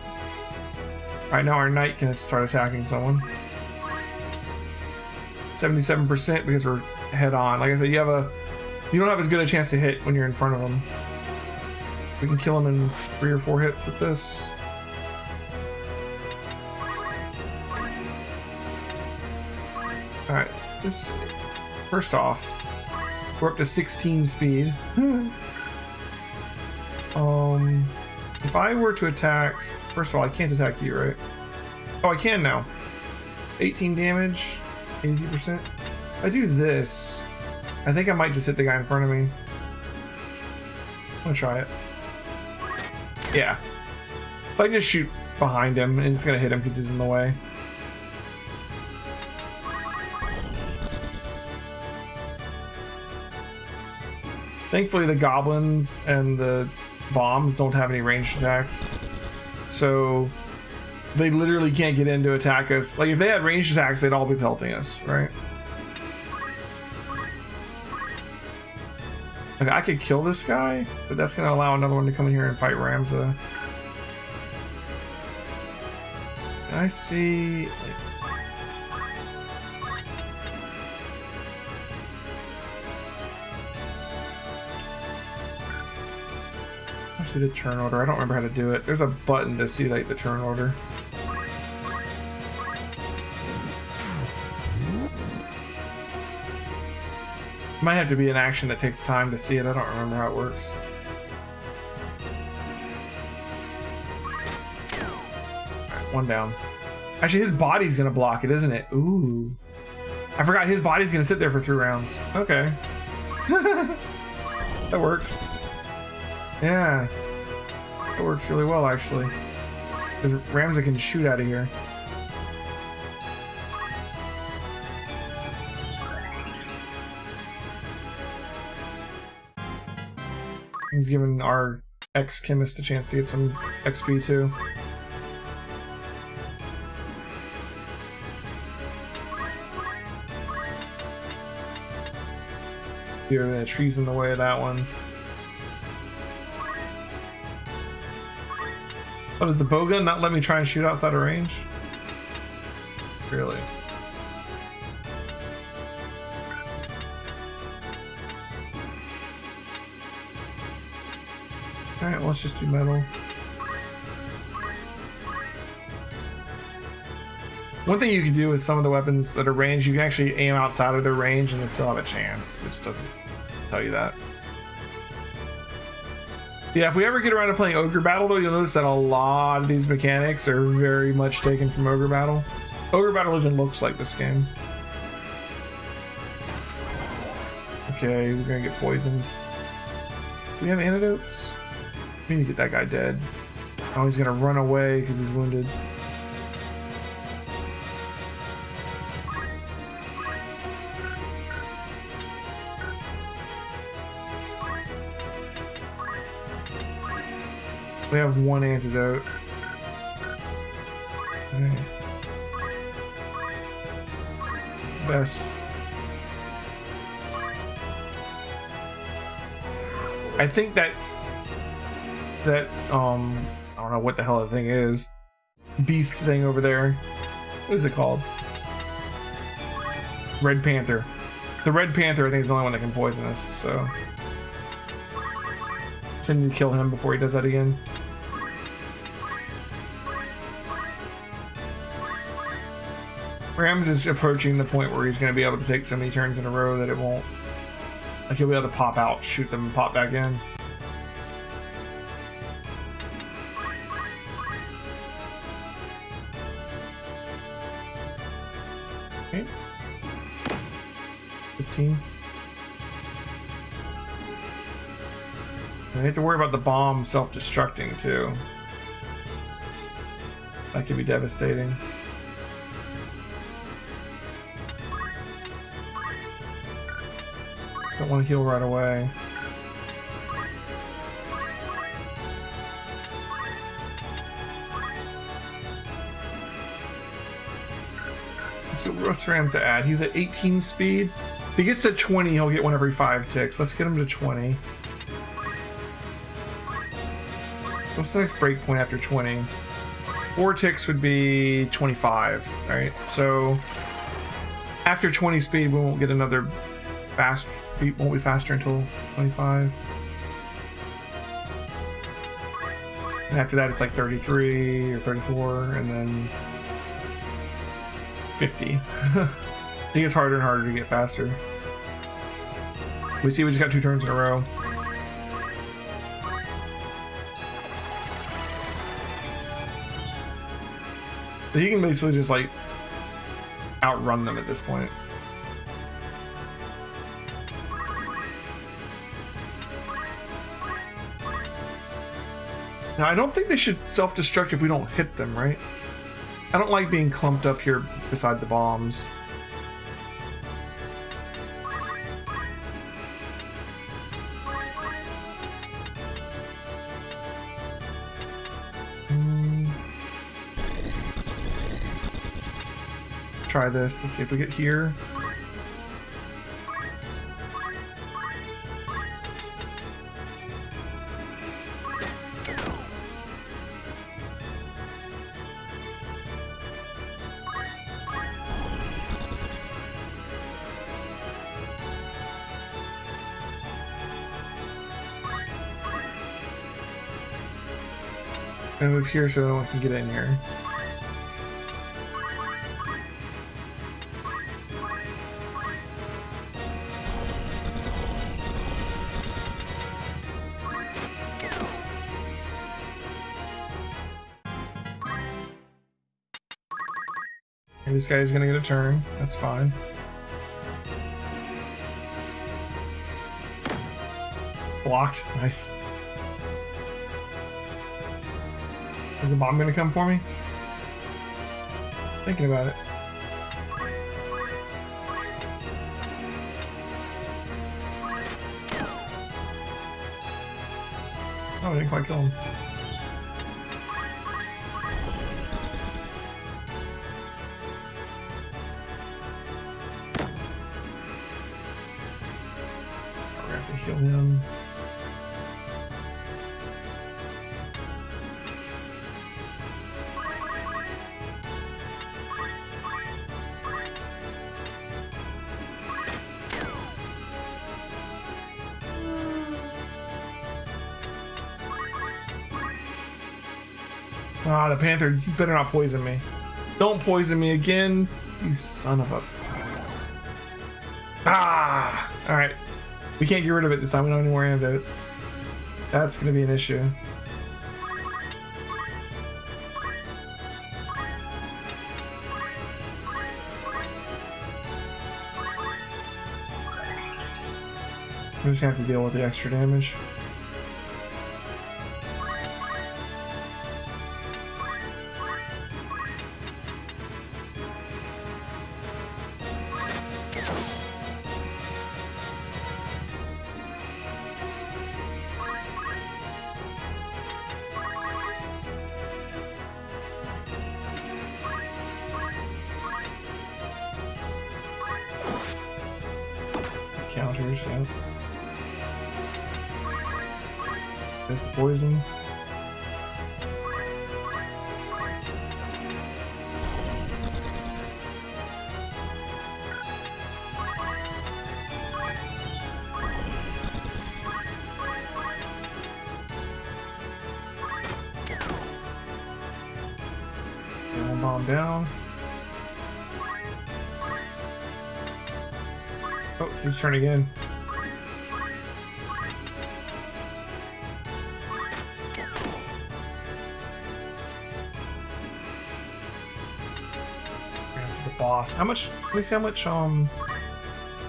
Alright, now our knight can start attacking someone. 77% because we're head on. Like I said, you don't have as good a chance to hit when you're in front of them. We can kill him in 3 or 4 hits with this. Alright, this first off, We're up to 16 speed. If I were to attack, first of all, I can't attack you, right? Oh, I can now. 18 damage, 80%. If I do this, I think I might just hit the guy in front of me. I'm gonna try it. Yeah. If I can just shoot behind him, and it's gonna hit him because he's in the way. Thankfully, the goblins and the bombs don't have any ranged attacks, so they literally can't get in to attack us. Like, if they had ranged attacks, they'd all be pelting us, right? Okay, I could kill this guy, but that's gonna allow another one to come in here and fight Ramza. I see, like, I see the turn order. I don't remember how to do it. There's a button to see like the turn order. Might have to be an action that takes time to see it. I don't remember how it works. Alright, one down. Actually, his body's gonna block it, isn't it? Ooh. I forgot his body's gonna sit there for 3 rounds. Okay. That works. Yeah. That works really well, actually. Because Ramza can shoot out of here. He's giving our ex-chemist a chance to get some XP too. The tree's in the way of that one. Oh, does the bowgun not let me try and shoot outside of range? Really? Alright, let's just do metal. One thing you can do with some of the weapons that are ranged, you can actually aim outside of their range and they still have a chance, which doesn't tell you that. Yeah, if we ever get around to playing Ogre Battle, though, you'll notice that a lot of these mechanics are very much taken from Ogre Battle. Ogre Battle even looks like this game. Okay, we're gonna get poisoned. Do we have antidotes? We need to get that guy dead. Oh, he's gonna run away because he's wounded. We have 1 antidote. Okay. Best. I think that I don't know what the hell the thing is. Beast thing over there. What is it called? Red Panther. The Red Panther, I think, is the only one that can poison us, so I need to kill him before he does that again. Rams is approaching the point where he's going to be able to take so many turns in a row that it won't... Like, he'll be able to pop out, shoot them, and pop back in. Okay. 15. I have to worry about the bomb self-destructing too. That could be devastating. Don't want to heal right away. So what's Rams to add? He's at 18 speed. If he gets to 20, he'll get one every 5 ticks. Let's get him to 20. What's the next breakpoint after 20? 4 ticks would be 25, right? So after 20 speed, we won't get another fast. We won't be faster until 25. And after that, it's like 33 or 34, and then 50. It gets harder and harder to get faster. We see we just got 2 turns in a row. But he can basically just like outrun them at this point. Now I don't think they should self-destruct if we don't hit them, right? I don't like being clumped up here beside the bombs. Try this. Let's see if we get here. And move here so no one can get in here. And this guy's gonna get a turn. That's fine. Blocked. Nice. Is the bomb gonna come for me? Thinking about it. Oh, I didn't quite kill him. We're gonna have to heal him. Ah, the panther, you better not poison me. Don't poison me again, you son of a... Ah! Alright. We can't get rid of it this time, we don't have any more antidotes. That's gonna be an issue. I'm just gonna have to deal with the extra damage. Counters, yeah. There's the poison. One bomb down. Oh, it's his turn again. This is the boss. How much? Let me see how much.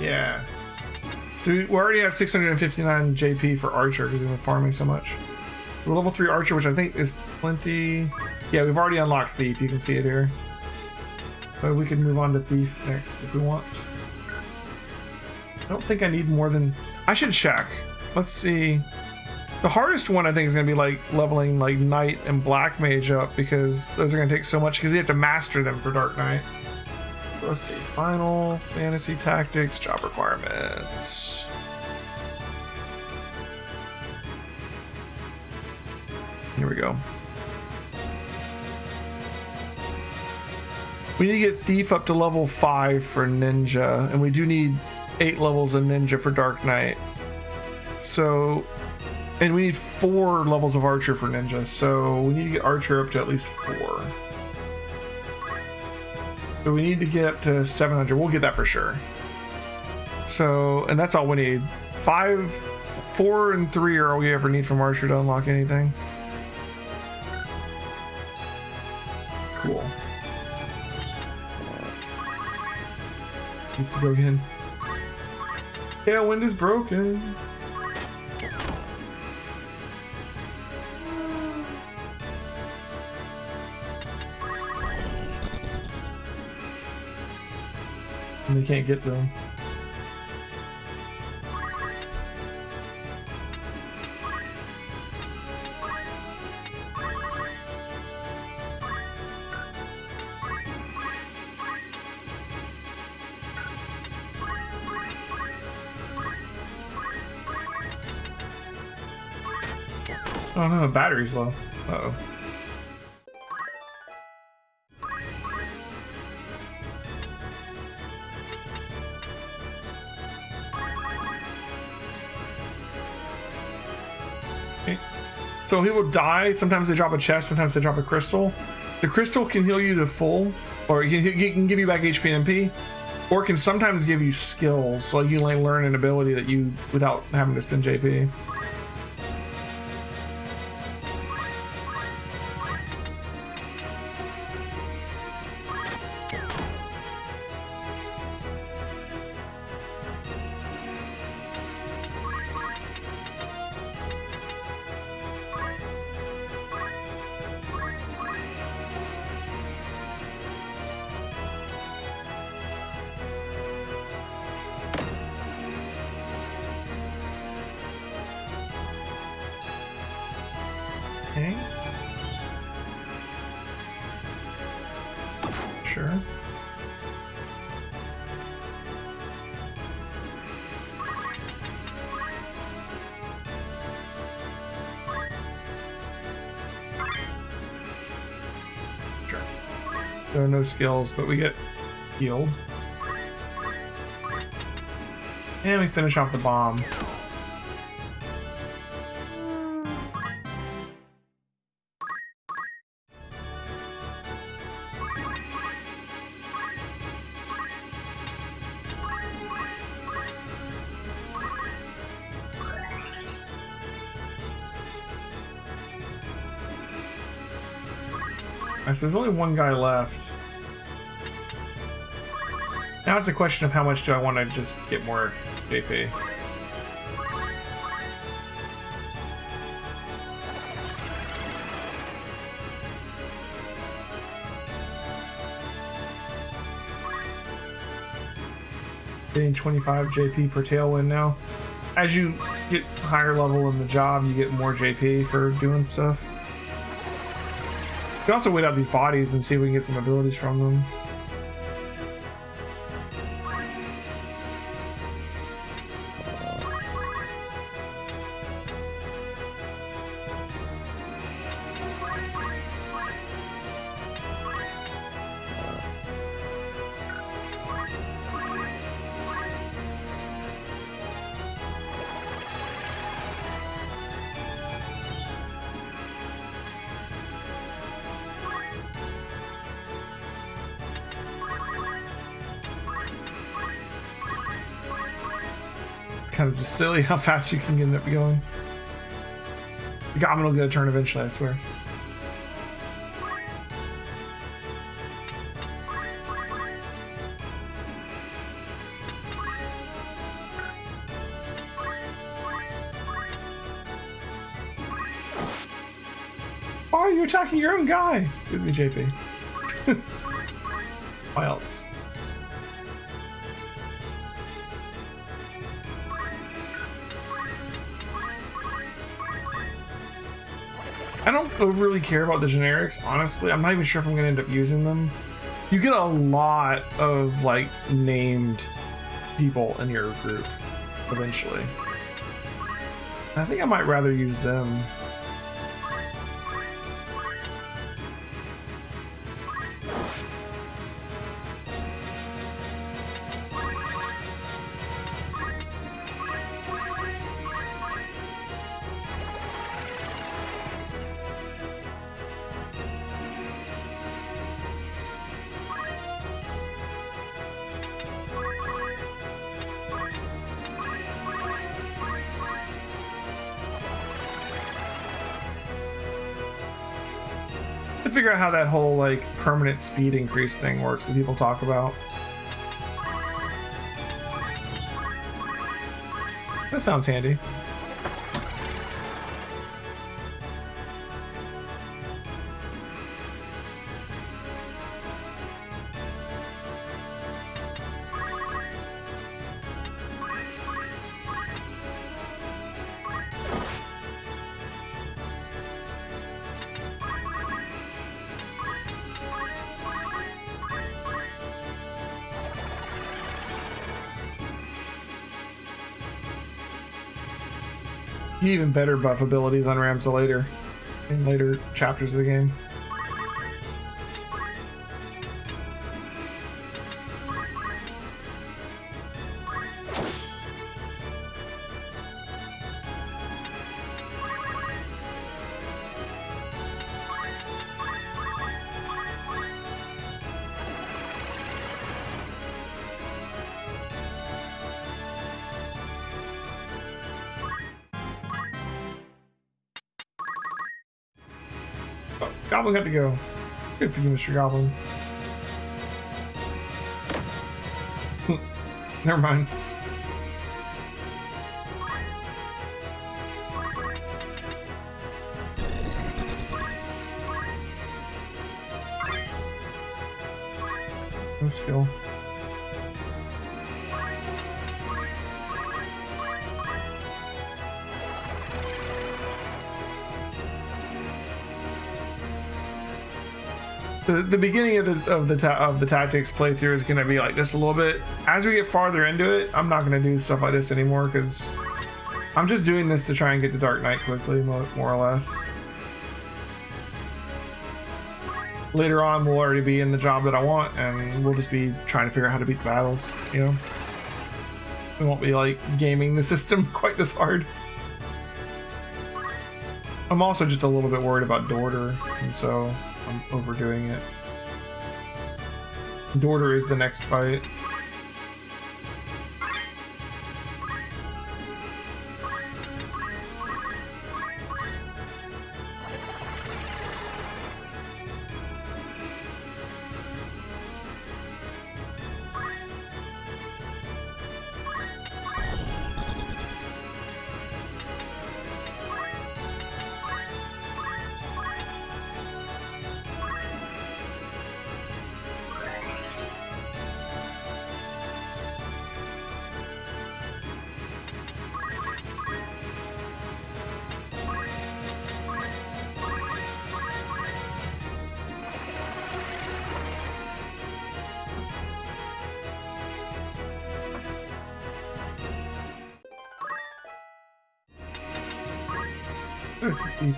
Yeah. So we already have 659 JP for Archer because we've been farming so much. We're level 3 Archer, which I think is plenty. Yeah, we've already unlocked Thief. You can see it here. But we can move on to Thief next if we want. I don't think I need more than... I should check. Let's see. The hardest one I think is going to be like leveling like Knight and Black Mage up because those are going to take so much because you have to master them for Dark Knight. So let's see. Final Fantasy Tactics job requirements. Here we go. We need to get Thief up to level 5 for Ninja, and we do need 8 levels of Ninja for Dark Knight. So, and we need 4 levels of Archer for Ninja, so we need to get Archer up to at least 4. So we need to get up to 700. We'll get that for sure. So, and that's all we need 4 and 3 are all we ever need from Archer to unlock anything. Cool. Needs to go again. Tailwind is broken. And they can't get to him. Oh no, the battery's low. Uh-oh. Okay. So he will die. Sometimes they drop a chest, sometimes they drop a crystal. The crystal can heal you to full, or he can give you back HP and MP, or can sometimes give you skills, so you can like learn an ability that you without having to spend JP. Okay. Sure. Sure. There are no skills, but we get healed. And we finish off the bomb. So there's only one guy left. Now it's a question of how much do I want to just get more JP. Getting 25 JP per tailwind now. As you get higher level in the job, you get more JP for doing stuff. We can also wait out these bodies and see if we can get some abilities from them. Kind of just silly how fast you can end up going. The Goblin will get a turn eventually, I swear. Why are you attacking your own guy? Gives me JP. Why else? I don't overly care about the generics, honestly. I'm not even sure if I'm gonna end up using them. You get a lot of like named people in your group eventually. I think I might rather use them. to figure out how that whole like permanent speed increase thing works that people talk about. That sounds handy. Even better buff abilities on Ramza later, in later chapters of the game. Goblin got to go. Good for you, Mr. Goblin. Never mind. No skill. The beginning of the tactics playthrough is gonna be like this a little bit. As we get farther into it, I'm not gonna do stuff like this anymore because I'm just doing this to try and get to Dark Knight quickly, more or less. Later on, we'll already be in the job that I want, and we'll just be trying to figure out how to beat the battles. You know, we won't be like gaming the system quite this hard. I'm also just a little bit worried about Dorder, and so I'm overdoing it. Dorder is the next fight.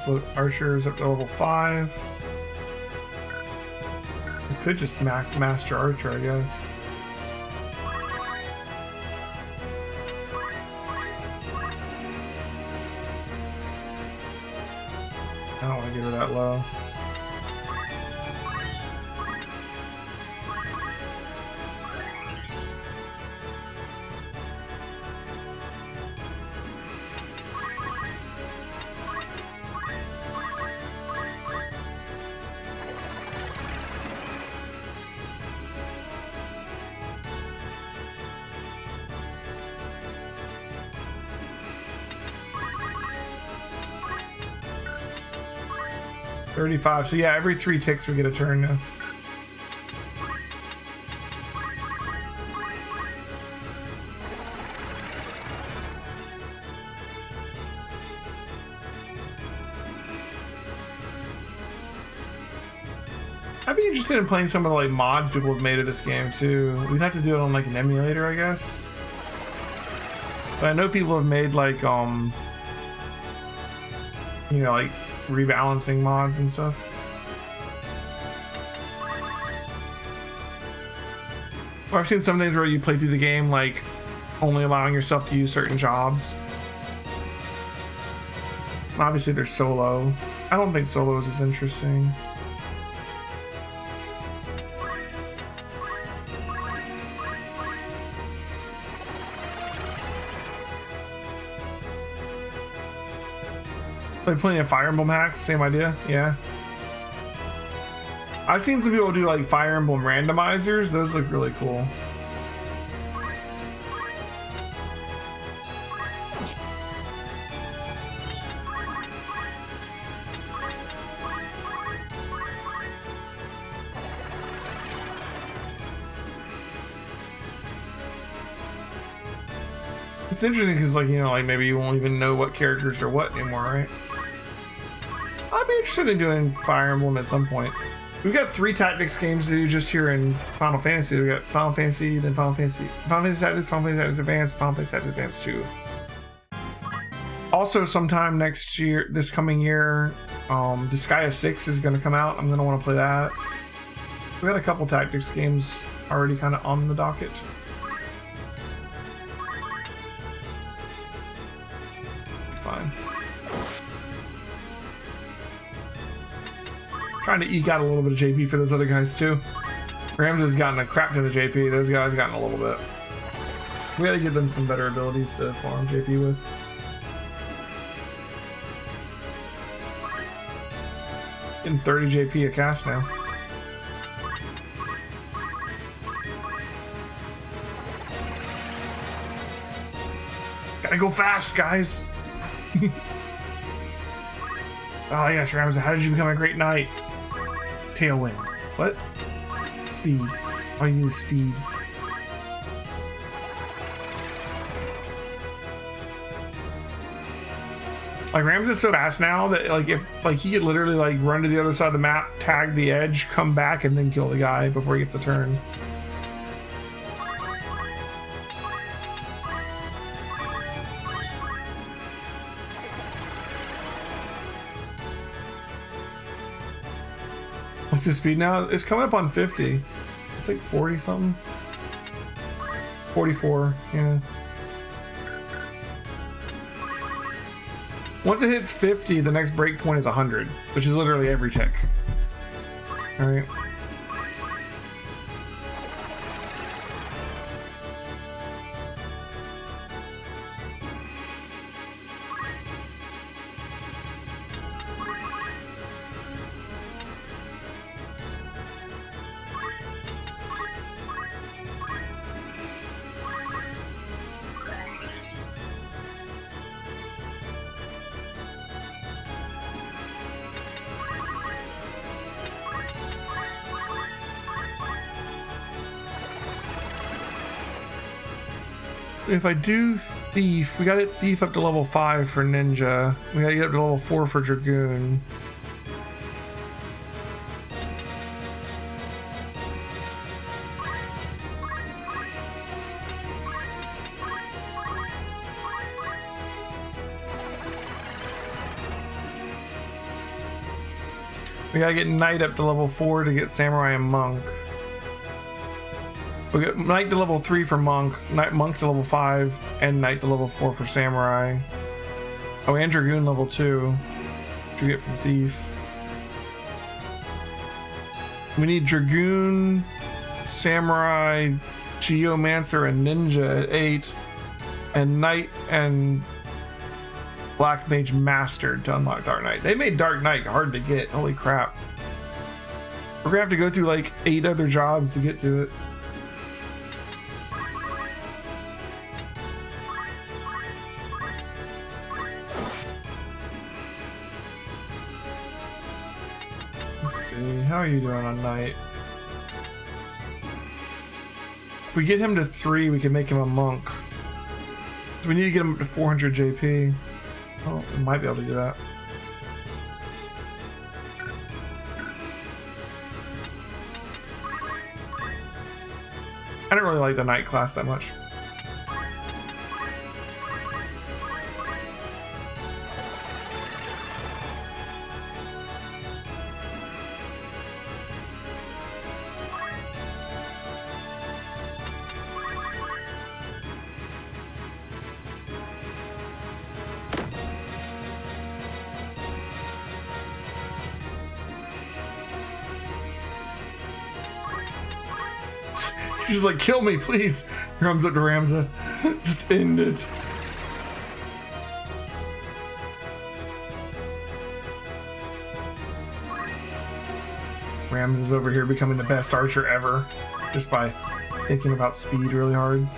Float archers up to level 5. We could just master archer, I guess. I don't want to get her that low. $35. So yeah, every 3 ticks we get a turn now. I'd be interested in playing some of the like mods people have made of this game too. We'd have to do it on like an emulator, I guess. But I know people have made like you know, like rebalancing mods and stuff. Or I've seen some things where you play through the game like only allowing yourself to use certain jobs. Obviously there's solo. I don't think solo is as interesting. Like plenty of Fire Emblem hacks, same idea, yeah. I've seen some people do like Fire Emblem randomizers. Those look really cool. It's interesting because, like, you know, like maybe you won't even know what characters are what anymore, right? I'd be interested in doing Fire Emblem at some point. We've got 3 tactics games to do just here in Final Fantasy. We got Final Fantasy, then Final Fantasy Tactics, Final Fantasy Tactics Advance, Final Fantasy Tactics Advance 2. Also, sometime next year, this coming year, Disgaea 6 is going to come out. I'm going to want to play that. We got a couple tactics games already kind of on the docket. Fine. Trying to eke out a little bit of JP for those other guys too. Rams has gotten a crap ton of JP. Those guys gotten a little bit. We gotta give them some better abilities to farm JP with. Getting 30 JP a cast now. Gotta go fast, guys. Oh yes, Ramsey, how did you become a great knight? Tailwind. What? Speed. Oh, you use speed. Like, Rams is so fast now that, like, if, like, he could literally, like, run to the other side of the map, tag the edge, come back, and then kill the guy before he gets a turn. What's his speed now? It's coming up on 50. It's like 40 something. 44, yeah. Once it hits 50, the next breakpoint is 100, which is literally every tick. All right. If I do Thief, we gotta get Thief up to level 5 for Ninja. We gotta get up to level 4 for Dragoon. We gotta get Knight up to level 4 to get Samurai and Monk. We got Knight to level 3 for Monk, Monk to level 5, and Knight to level 4 for Samurai. Oh, and Dragoon level 2, which we get from Thief. We need Dragoon, Samurai, Geomancer, and Ninja at 8, and Knight and Black Mage Mastered to unlock Dark Knight. They made Dark Knight hard to get, holy crap. We're gonna have to go through like 8 other jobs to get to it. How are you doing on Knight? If we get him to 3, we can make him a monk. So we need to get him up to 400 JP. Oh, we might be able to do that. I don't really like the Knight class that much. She's like, kill me, please. Here comes up to Ramza. Just end it. Rams is over here becoming the best archer ever just by thinking about speed really hard.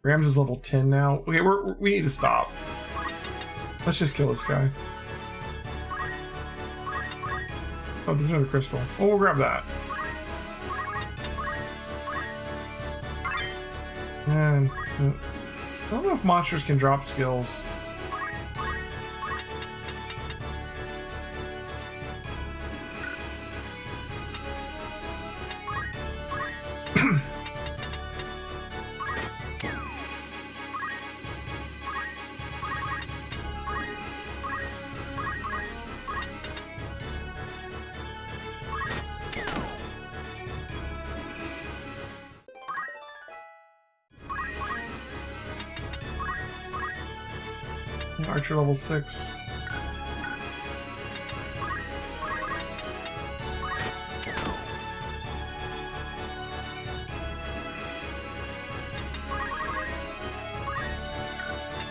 Rams is level 10 now. Okay, we need to stop. Let's just kill this guy. Oh, there's another crystal. Oh, we'll grab that. Man, I don't know if monsters can drop skills. Archer level 6.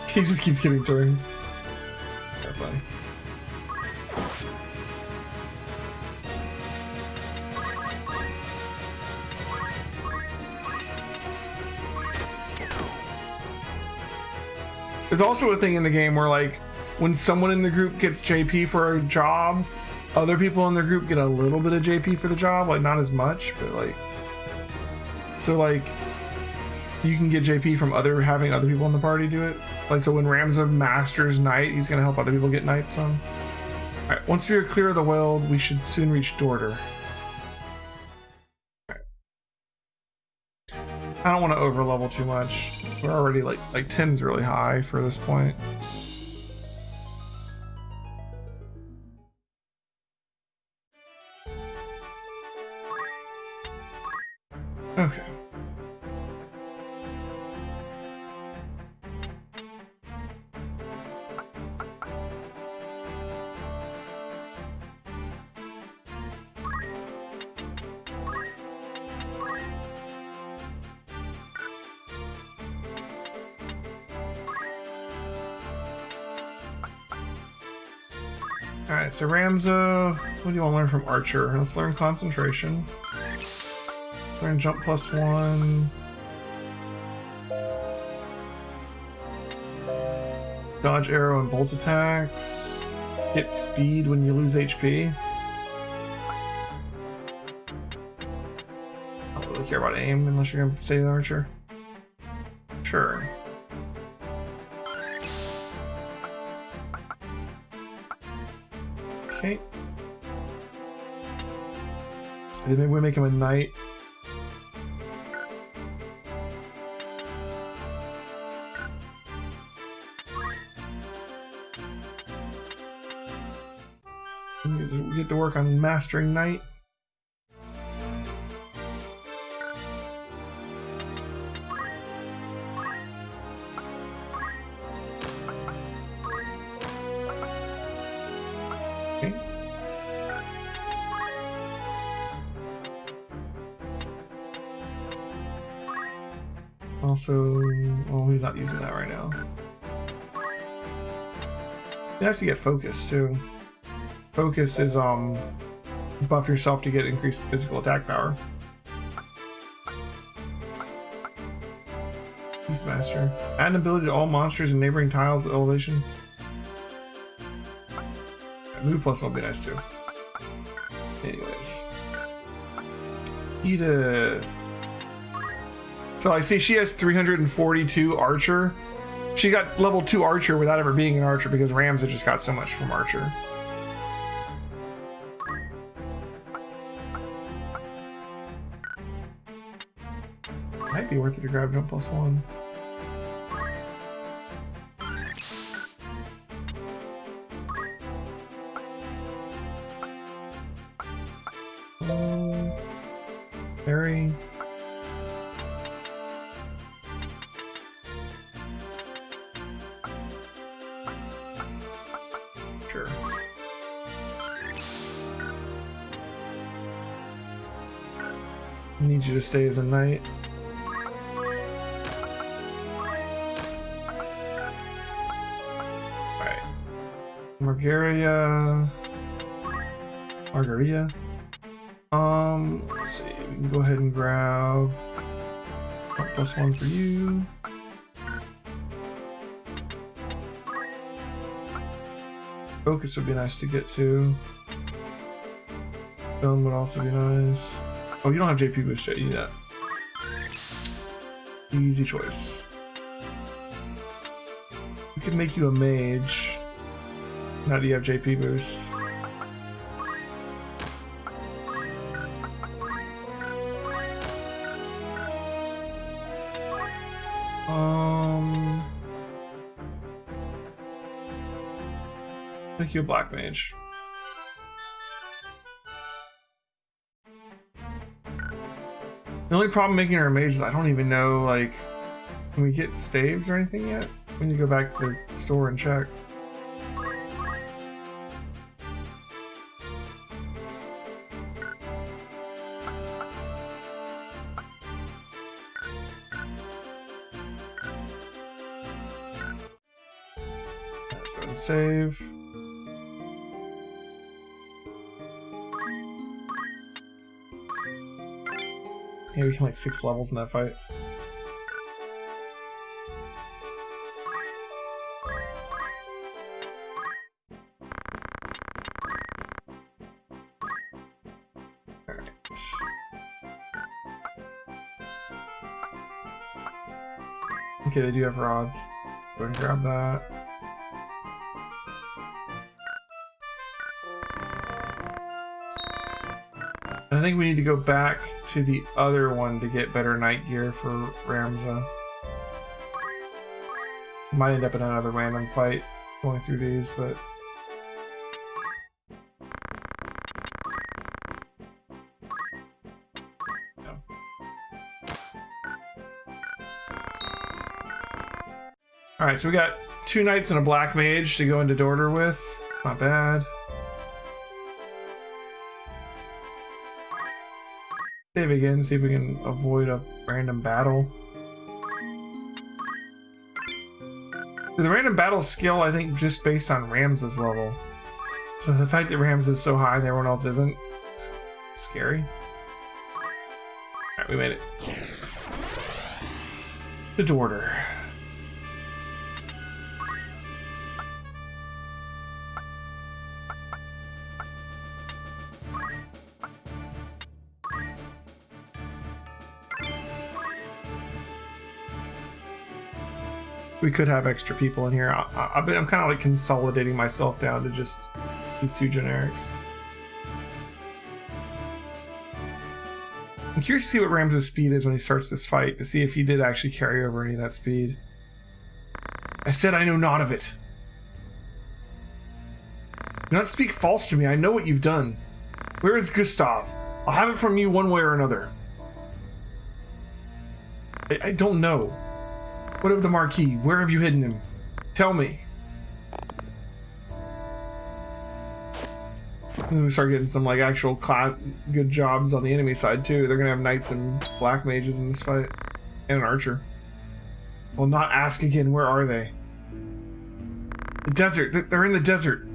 He just keeps getting turns. That's funny. There's also a thing in the game where, like, when someone in the group gets JP for a job, other people in their group get a little bit of JP for the job, like not as much, but like, so like you can get JP from having other people in the party do it. Like, so when Ramza masters Knight, he's gonna help other people get Knight some. All right, once we are clear of the world, we should soon reach Dorter. Right. I don't want to over level too much. We're already like 10's really high for this point. Okay. Alright, so Ramza, what do you want to learn from Archer? Let's learn concentration. Learn jump +1. Dodge arrow and bolt attacks. Get speed when you lose HP. I don't really care about aim unless you're going to stay an Archer. Sure. Okay. Then maybe we make him a knight. We get to work on mastering knight. Okay. Also, well, he's not using that right now. He has to get focus too. Focus is buff yourself to get increased physical attack power. Beastmaster. Add an ability to all monsters and neighboring tiles at elevation. Move +1 will be nice too. Anyways. Edith. So I see she has 342 Archer. She got level 2 Archer without ever being an Archer because Ramza just got so much from Archer. Might be worth it to grab jump +1. Very. Sure. I need you to stay as a knight. Margaria. Let's see. We can go ahead and grab +1 for you. Focus would be nice to get to. Film would also be nice. Oh, you don't have JP boost yet. You need that. Easy choice. We could make you a mage. Now do you have JP boost? Make you a black mage. The only problem making her a mage is I don't even know, like, can we get staves or anything yet? We need to go back to the store and check. So save. Yeah, we can like 6 levels in that fight. Alright. Okay, they do have rods. Go ahead and grab that. I think we need to go back to the other one to get better night gear for Ramza. Might end up in another random fight going through these, but no. Alright, so we got 2 knights and a black mage to go into Dorder with. Not bad. Save again, see if we can avoid a random battle. The random battle skill, I think, just based on Ramza's level. So the fact that Ramza is so high and everyone else isn't, it's scary. Alright, we made it. To Dorder. We could have extra people in here. I'm kind of like consolidating myself down to just these 2 generics. I'm curious to see what Ramza's speed is when he starts this fight, to see if he did actually carry over any of that speed. I said I know not of it. Do not speak false to me. I know what you've done. Where is Gustav? I'll have it from you one way or another. I don't know. What of the Marquis? Where have you hidden him? Tell me. And we start getting some like actual good jobs on the enemy side too. They're gonna have knights and black mages in this fight, and an archer. Well, not ask again. Where are they? The desert. They're in the desert.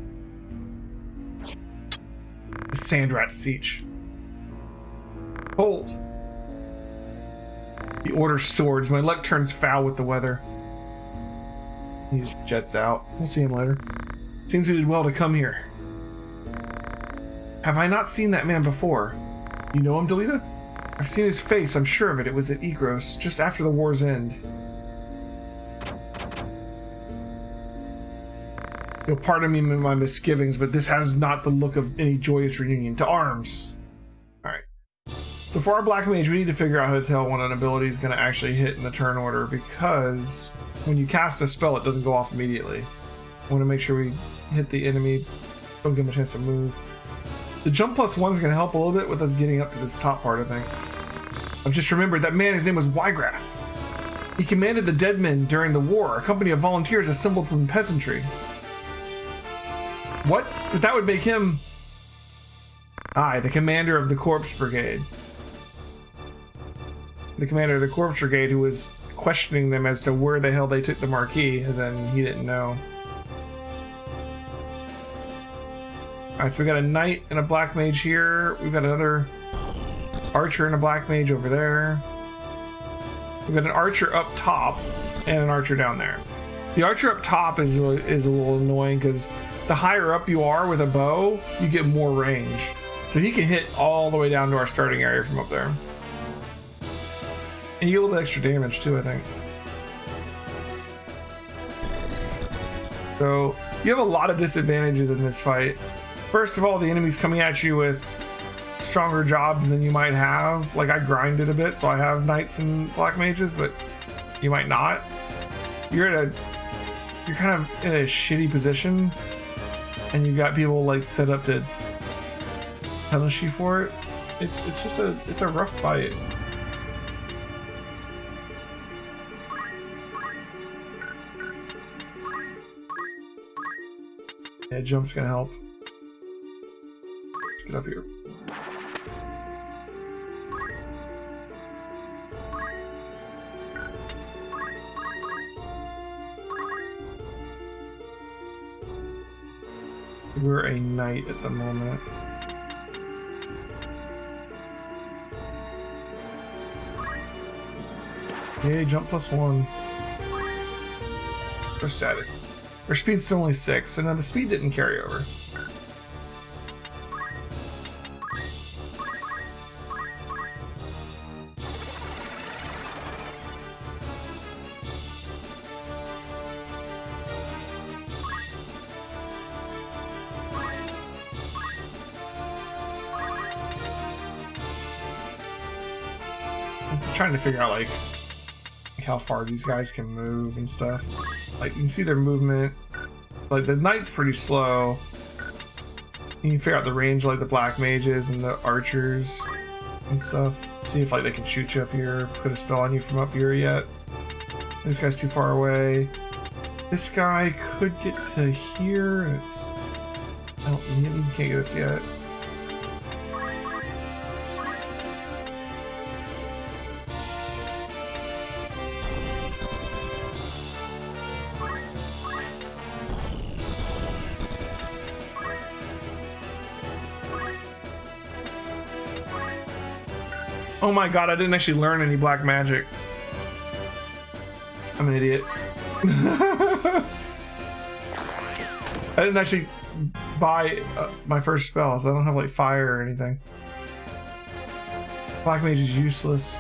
The Sandrat Siege. Hold. The order swords. My luck turns foul with the weather. He just jets out. We'll see him later. Seems we did well to come here. Have I not seen that man before? You know him, Delita? I've seen his face, I'm sure of it. It was at Egros, just after the war's end. You'll pardon me my misgivings, but this has not the look of any joyous reunion. To arms! Alright. So for our black mage, we need to figure out how to tell when an ability is going to actually hit in the turn order, because when you cast a spell, it doesn't go off immediately. I want to make sure we hit the enemy, don't give him a chance to move. The jump +1 is going to help a little bit with us getting up to this top part, I think. I've just remembered that man, his name was Wygraf. He commanded the dead men during the war, a company of volunteers assembled from the peasantry. What? But that would make him... Aye, the commander of the Corpse Brigade. The commander of the Corpse Brigade who was questioning them as to where the hell they took the Marquis, as in he didn't know. Alright, so we got a knight and a black mage here. We've got another archer and a black mage over there. We've got an archer up top and an archer down there. The archer up top is a little annoying because the higher up you are with a bow, you get more range. So he can hit all the way down to our starting area from up there. And you get a little bit extra damage too, I think. So you have a lot of disadvantages in this fight. First of all, the enemy's coming at you with stronger jobs than you might have. Like I grinded a bit, so I have knights and black mages, but you might not. You're kind of in a shitty position, and you've got people like set up to punish you for it. It's a rough fight. Yeah, jump's gonna help. Let's get up here. We're a knight at the moment. Yay, jump +1. Their status. Their speed's still only 6, so now the speed didn't carry over. Trying to figure out like how far these guys can move and stuff. Like you can see their movement. Like the knight's pretty slow. You can figure out the range like the black mages and the archers and stuff. See if like they can shoot you up here, put a spell on you from up here yet. This guy's too far away. This guy could get to here. It's he can't get us yet. Oh my god, I didn't actually learn any black magic. I'm an idiot. I didn't actually buy my first spell, so I don't have like fire or anything. Black mage is useless.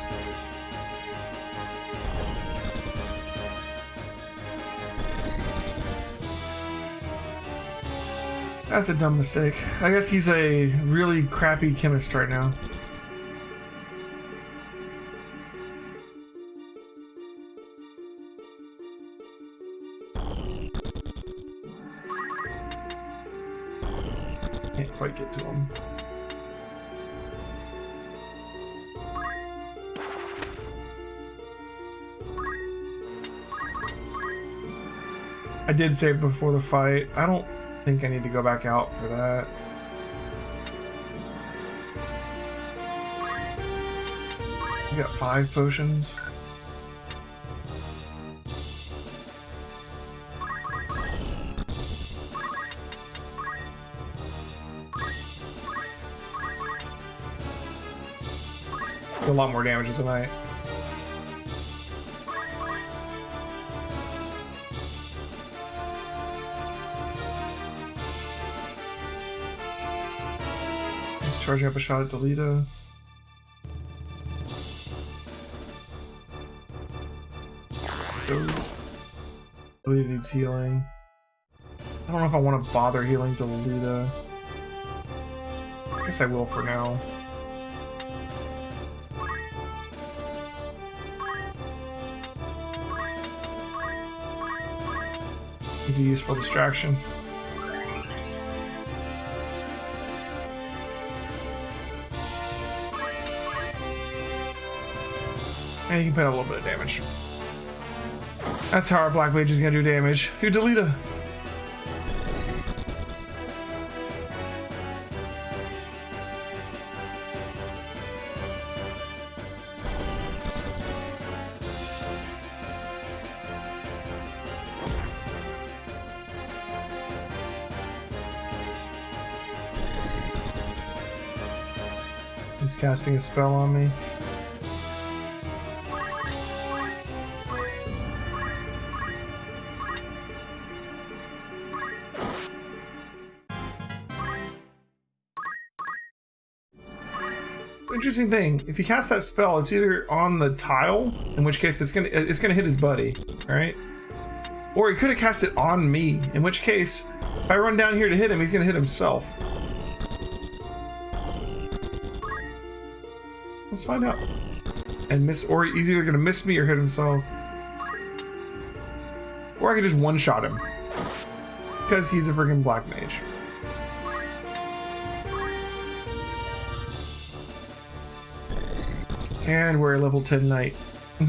That's a dumb mistake. I guess he's a really crappy chemist right now. Can't quite get to him. I did save before the fight. I don't think I need to go back out for that. We got 5 potions. A lot more damage tonight. Just charging up a shot at Delita. Delita needs healing. I don't know if I want to bother healing Delita. I guess I will for now. Is a useful distraction. And you can put a little bit of damage. That's how our black mage is gonna do damage. Through Delita. casting a spell on me. Interesting thing, if he casts that spell, it's either on the tile, in which case it's gonna hit his buddy, right? Or he could have cast it on me, in which case, if I run down here to hit him, he's gonna hit himself. Let's find out. And miss, or he's either gonna miss me or hit himself. Or I could just one-shot him. Because he's a freaking black mage. And we're a level 10 knight. He's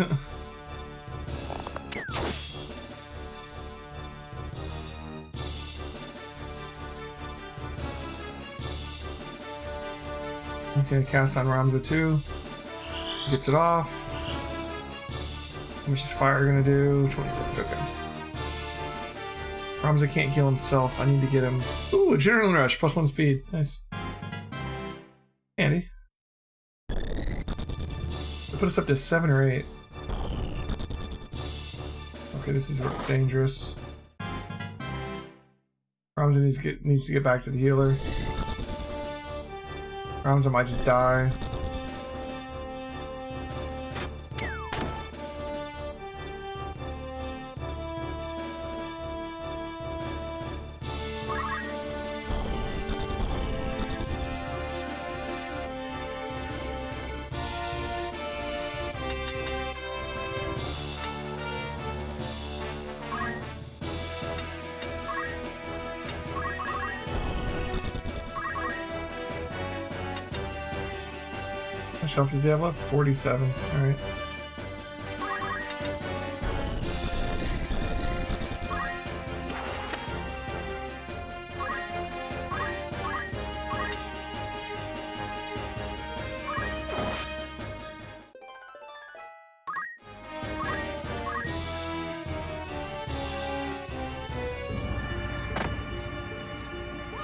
gonna cast on Ramza too. Gets it off. How much is fire gonna do? 26, okay. Ramza can't heal himself. I need to get him. Ooh, adrenaline rush, +1 speed. Nice. Handy. Put us up to 7 or 8. Okay, this is dangerous. Ramza needs to get back to the healer. Ramza might just die. How much health does he have left? 47. Alright.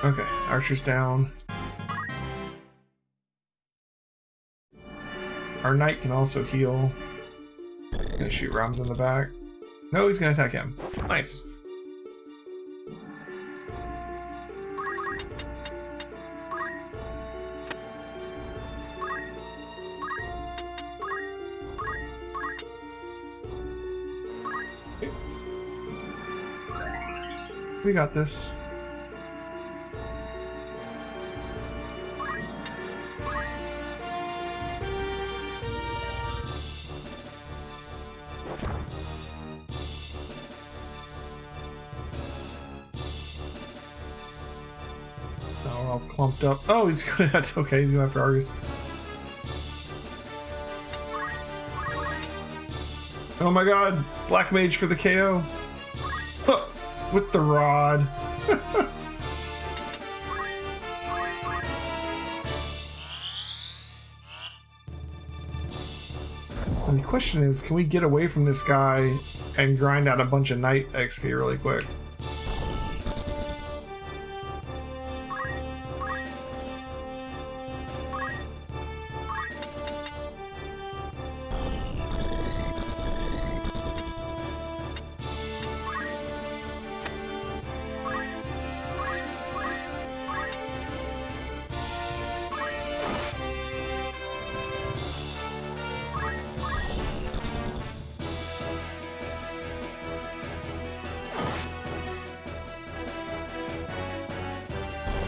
Okay, Archer's down. Our knight can also heal. Gonna shoot Ramza in the back. No, he's gonna attack him. Nice. Okay. We got this. All clumped up. Oh, he's going to. Okay, he's going after Argus. Oh my god! Black Mage for the KO. Huh, with the rod. And the question is, can we get away from this guy and grind out a bunch of Knight XP really quick?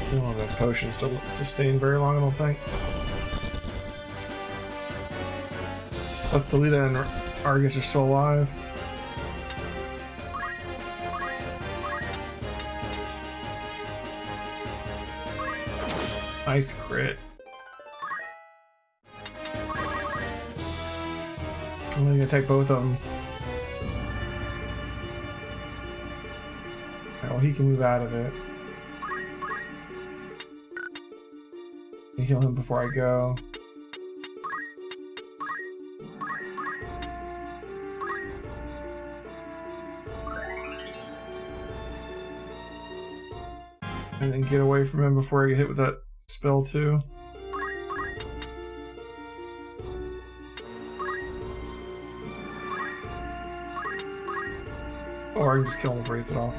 We don't have enough potions to sustain very long, I don't think. Plus, Delita and Argus are still alive. Nice crit. I'm only gonna take both of them. Oh, he can move out of it. Heal him before I go. And then get away from him before I get hit with that spell too. Or I can just kill him and raise it off.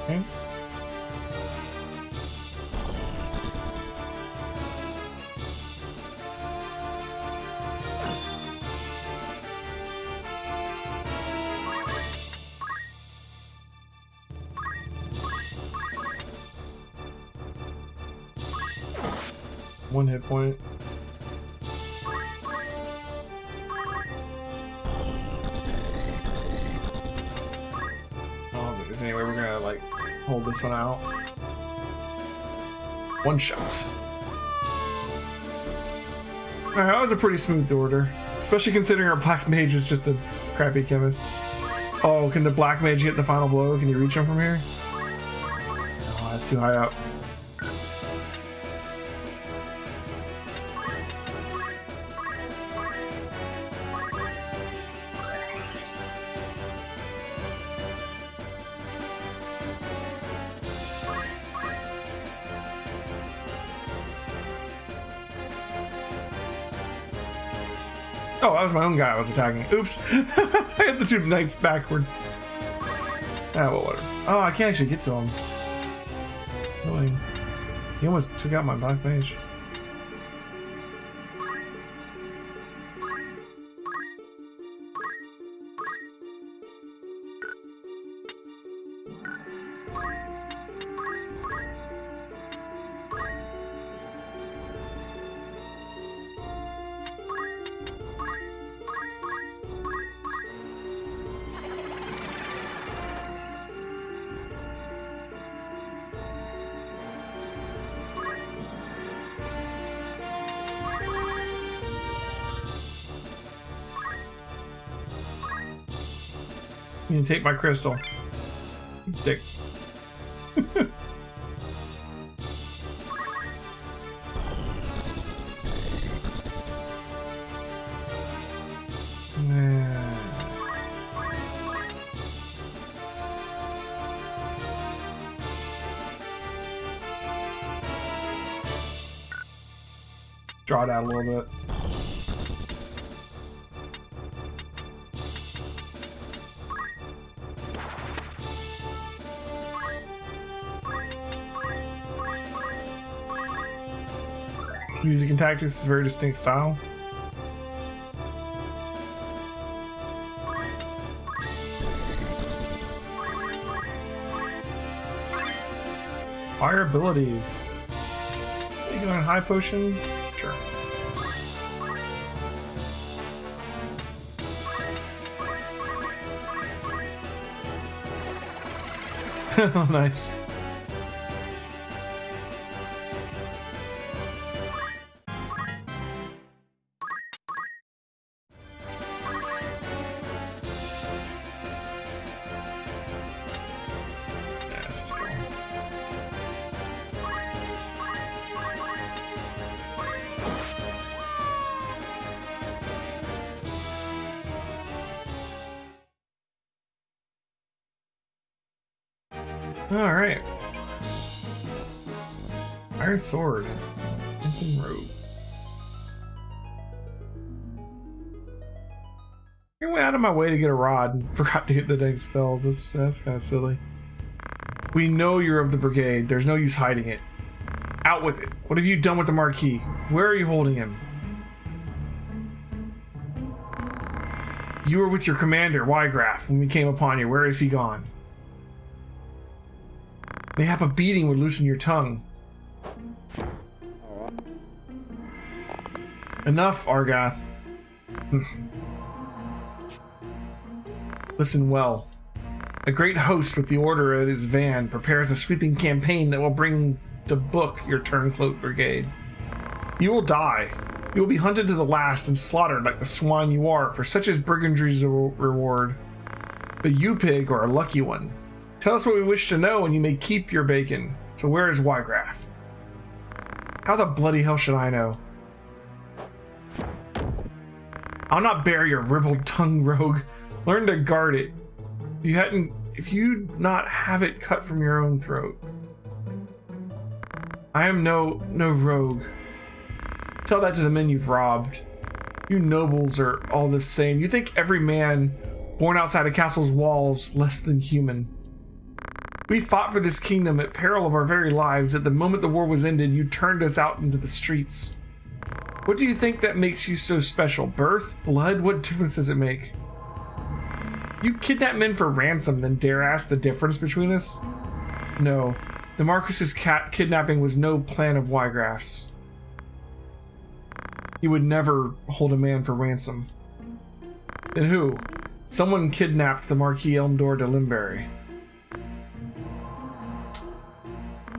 Okay. One hit point. Oh, there's any way we're gonna like hold this one out. One shot. Alright, that was a pretty smooth order. Especially considering our black mage is just a crappy chemist. Oh, can the black mage hit the final blow? Can you reach him from here? Oh, that's too high up. Oh, that was my own guy I was attacking. Oops. I hit the two knights backwards. Ah, well, whatever. Oh, I can't actually get to him. Really? He almost took out my black mage. You can take my crystal. Dick. Draw it out a little bit. Music and tactics is a very distinct style. Fire abilities. You going high potion? Sure. Oh, nice. All right. Iron sword. Crimson robe. I went out of my way to get a rod and forgot to hit the dang spells. That's kind of silly. We know you're of the brigade. There's no use hiding it. Out with it. What have you done with the Marquis? Where are you holding him? You were with your commander, Wygraf, when we came upon you. Where is he gone? Mayhap a beating would loosen your tongue. Enough, Argath. Listen well. A great host with the order at his van prepares a sweeping campaign that will bring to book your turncoat brigade. You will die. You will be hunted to the last and slaughtered like the swine you are, for such is brigandry's reward. But you, pig, are a lucky one. Tell us what we wish to know and you may keep your bacon. So where is Wygraf? How the bloody hell should I know? I'll not bear your ribald tongue, rogue. Learn to guard it. If you not have it cut from your own throat. I am no rogue. Tell that to the men you've robbed. You nobles are all the same. You think every man born outside a castle's walls less than human. We fought for this kingdom at peril of our very lives. At the moment the war was ended, you turned us out into the streets. What do you think that makes you so special? Birth? Blood? What difference does it make? You kidnap men for ransom, then dare ask the difference between us? No. The Marcus's kidnapping was no plan of Wygraph's. He would never hold a man for ransom. Then who? Someone kidnapped the Marquis Elmdor de Limberry.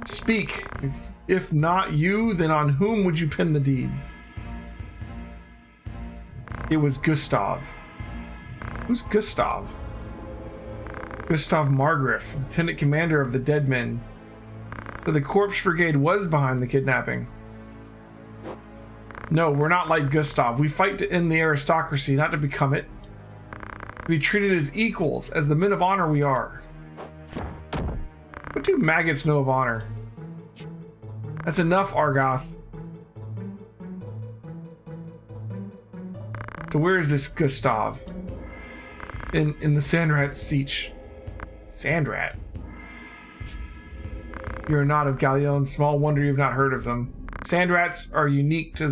Speak. If not you, then on whom would you pin the deed? It was Gustav. Who's Gustav? Gustav Margriff, Lieutenant Commander of the Dead Men. So the Corpse Brigade was behind the kidnapping. No, we're not like Gustav. We fight to end the aristocracy, not to become it. To be treated as equals, as the men of honor we are. What do maggots know of honor? That's enough, Argoth. So where is this Gustav? In the Sandrat Siege. Sandrat? You're not of Galleon. Small wonder you've not heard of them. Sandrats are unique to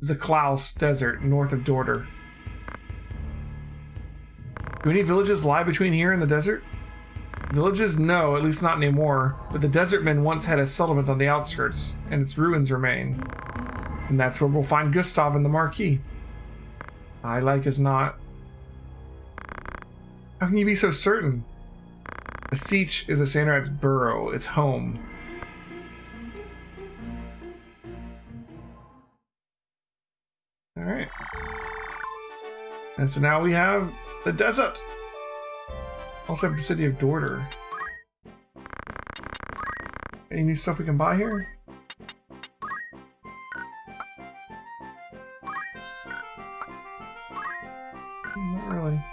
Zaklaus Desert, north of Dorder. Do any villages lie between here and the desert? Villages? No, at least not anymore. But the desert men once had a settlement on the outskirts, and its ruins remain. And that's where we'll find Gustav and the Marquis. I like as not. How can you be so certain? The Siege is a Sandrat's burrow, its home. Alright. And so now we have the desert. Also have the city of Dorder. Any new stuff we can buy here? Not really.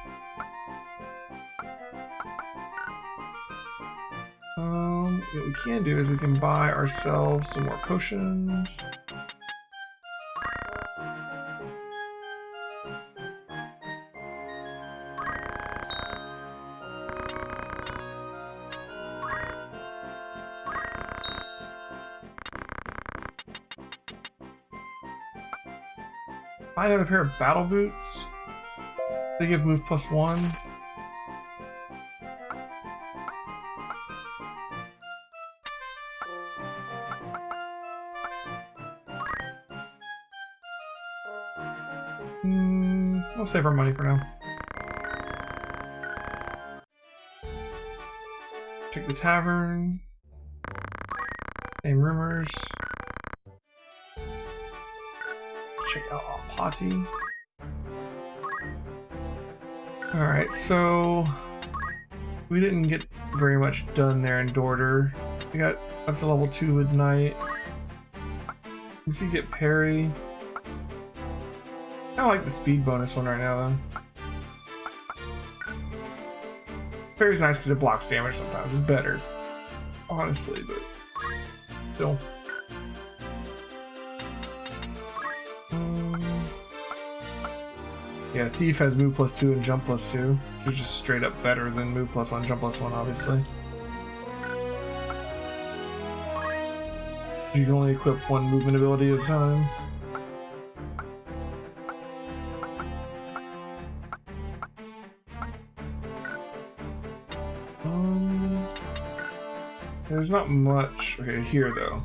What we can do is we can buy ourselves some more potions. Buy another pair of battle boots. They give move +1. We'll save our money for now. Check the tavern. Same rumors. Check out Alpati. Alright, so we didn't get very much done there in Dorder. We got up to level 2 with Knight. We could get Parry. I like the speed bonus one right now, though. Parry's nice because it blocks damage sometimes. It's better, honestly, but still. Yeah, Thief has move +2 and jump +2. Which is just straight up better than move +1, jump +1, obviously. You can only equip one movement ability at a time. There's not much. Okay, here though.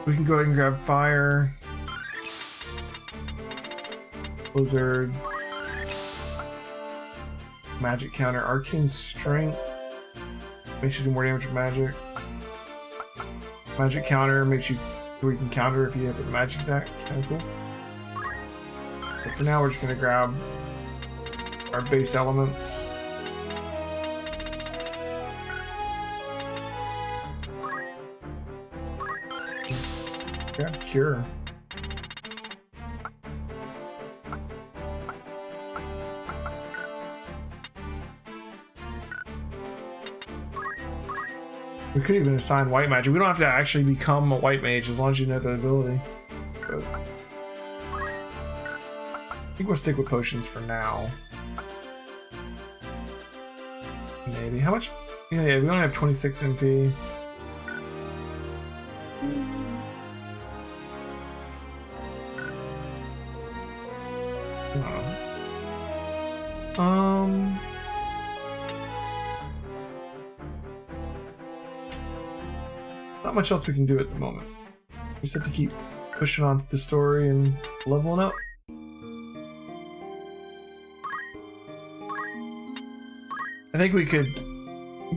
We can go ahead and grab Fire. Blizzard. Magic counter. Arcane Strength. Makes you do more damage with magic. Magic counter makes you where you can counter if you have a magic attack. It's kind of cool. But for now, we're just gonna grab our base elements. Grab Cure. could even assign white magic. We don't have to actually become a white mage as long as you know the ability. But I think we'll stick with potions for now. Maybe. How much? Yeah, we only have 26 MP. Not much else we can do at the moment. We just have to keep pushing on through the story and leveling up. I think we could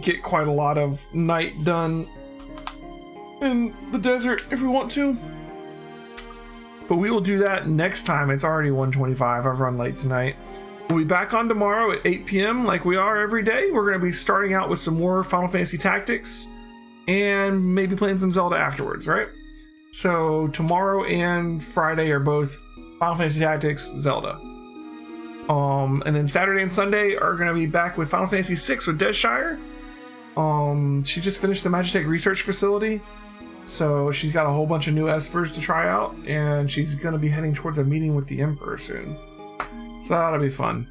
get quite a lot of night done in the desert if we want to. But we will do that next time. It's already 1:25. I've run late tonight. We'll be back on tomorrow at 8 p.m. like we are every day. We're going to be starting out with some more Final Fantasy Tactics and maybe playing some Zelda afterwards, right? So tomorrow and Friday are both Final Fantasy Tactics, Zelda. And then Saturday and Sunday are going to be back with Final Fantasy VI with Desshire. She just finished the Magitech Research Facility. So she's got a whole bunch of new espers to try out, and she's going to be heading towards a meeting with the Emperor soon. So that'll be fun.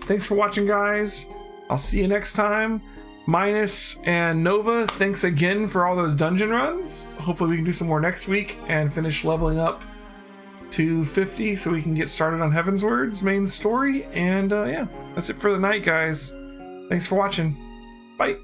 Thanks for watching, guys. I'll see you next time. Minus and Nova, thanks again for all those dungeon runs. Hopefully we can do some more next week and finish leveling up to 50 so we can get started on Heavensward's main story. And yeah, that's it for the night, guys. Thanks for watching. Bye.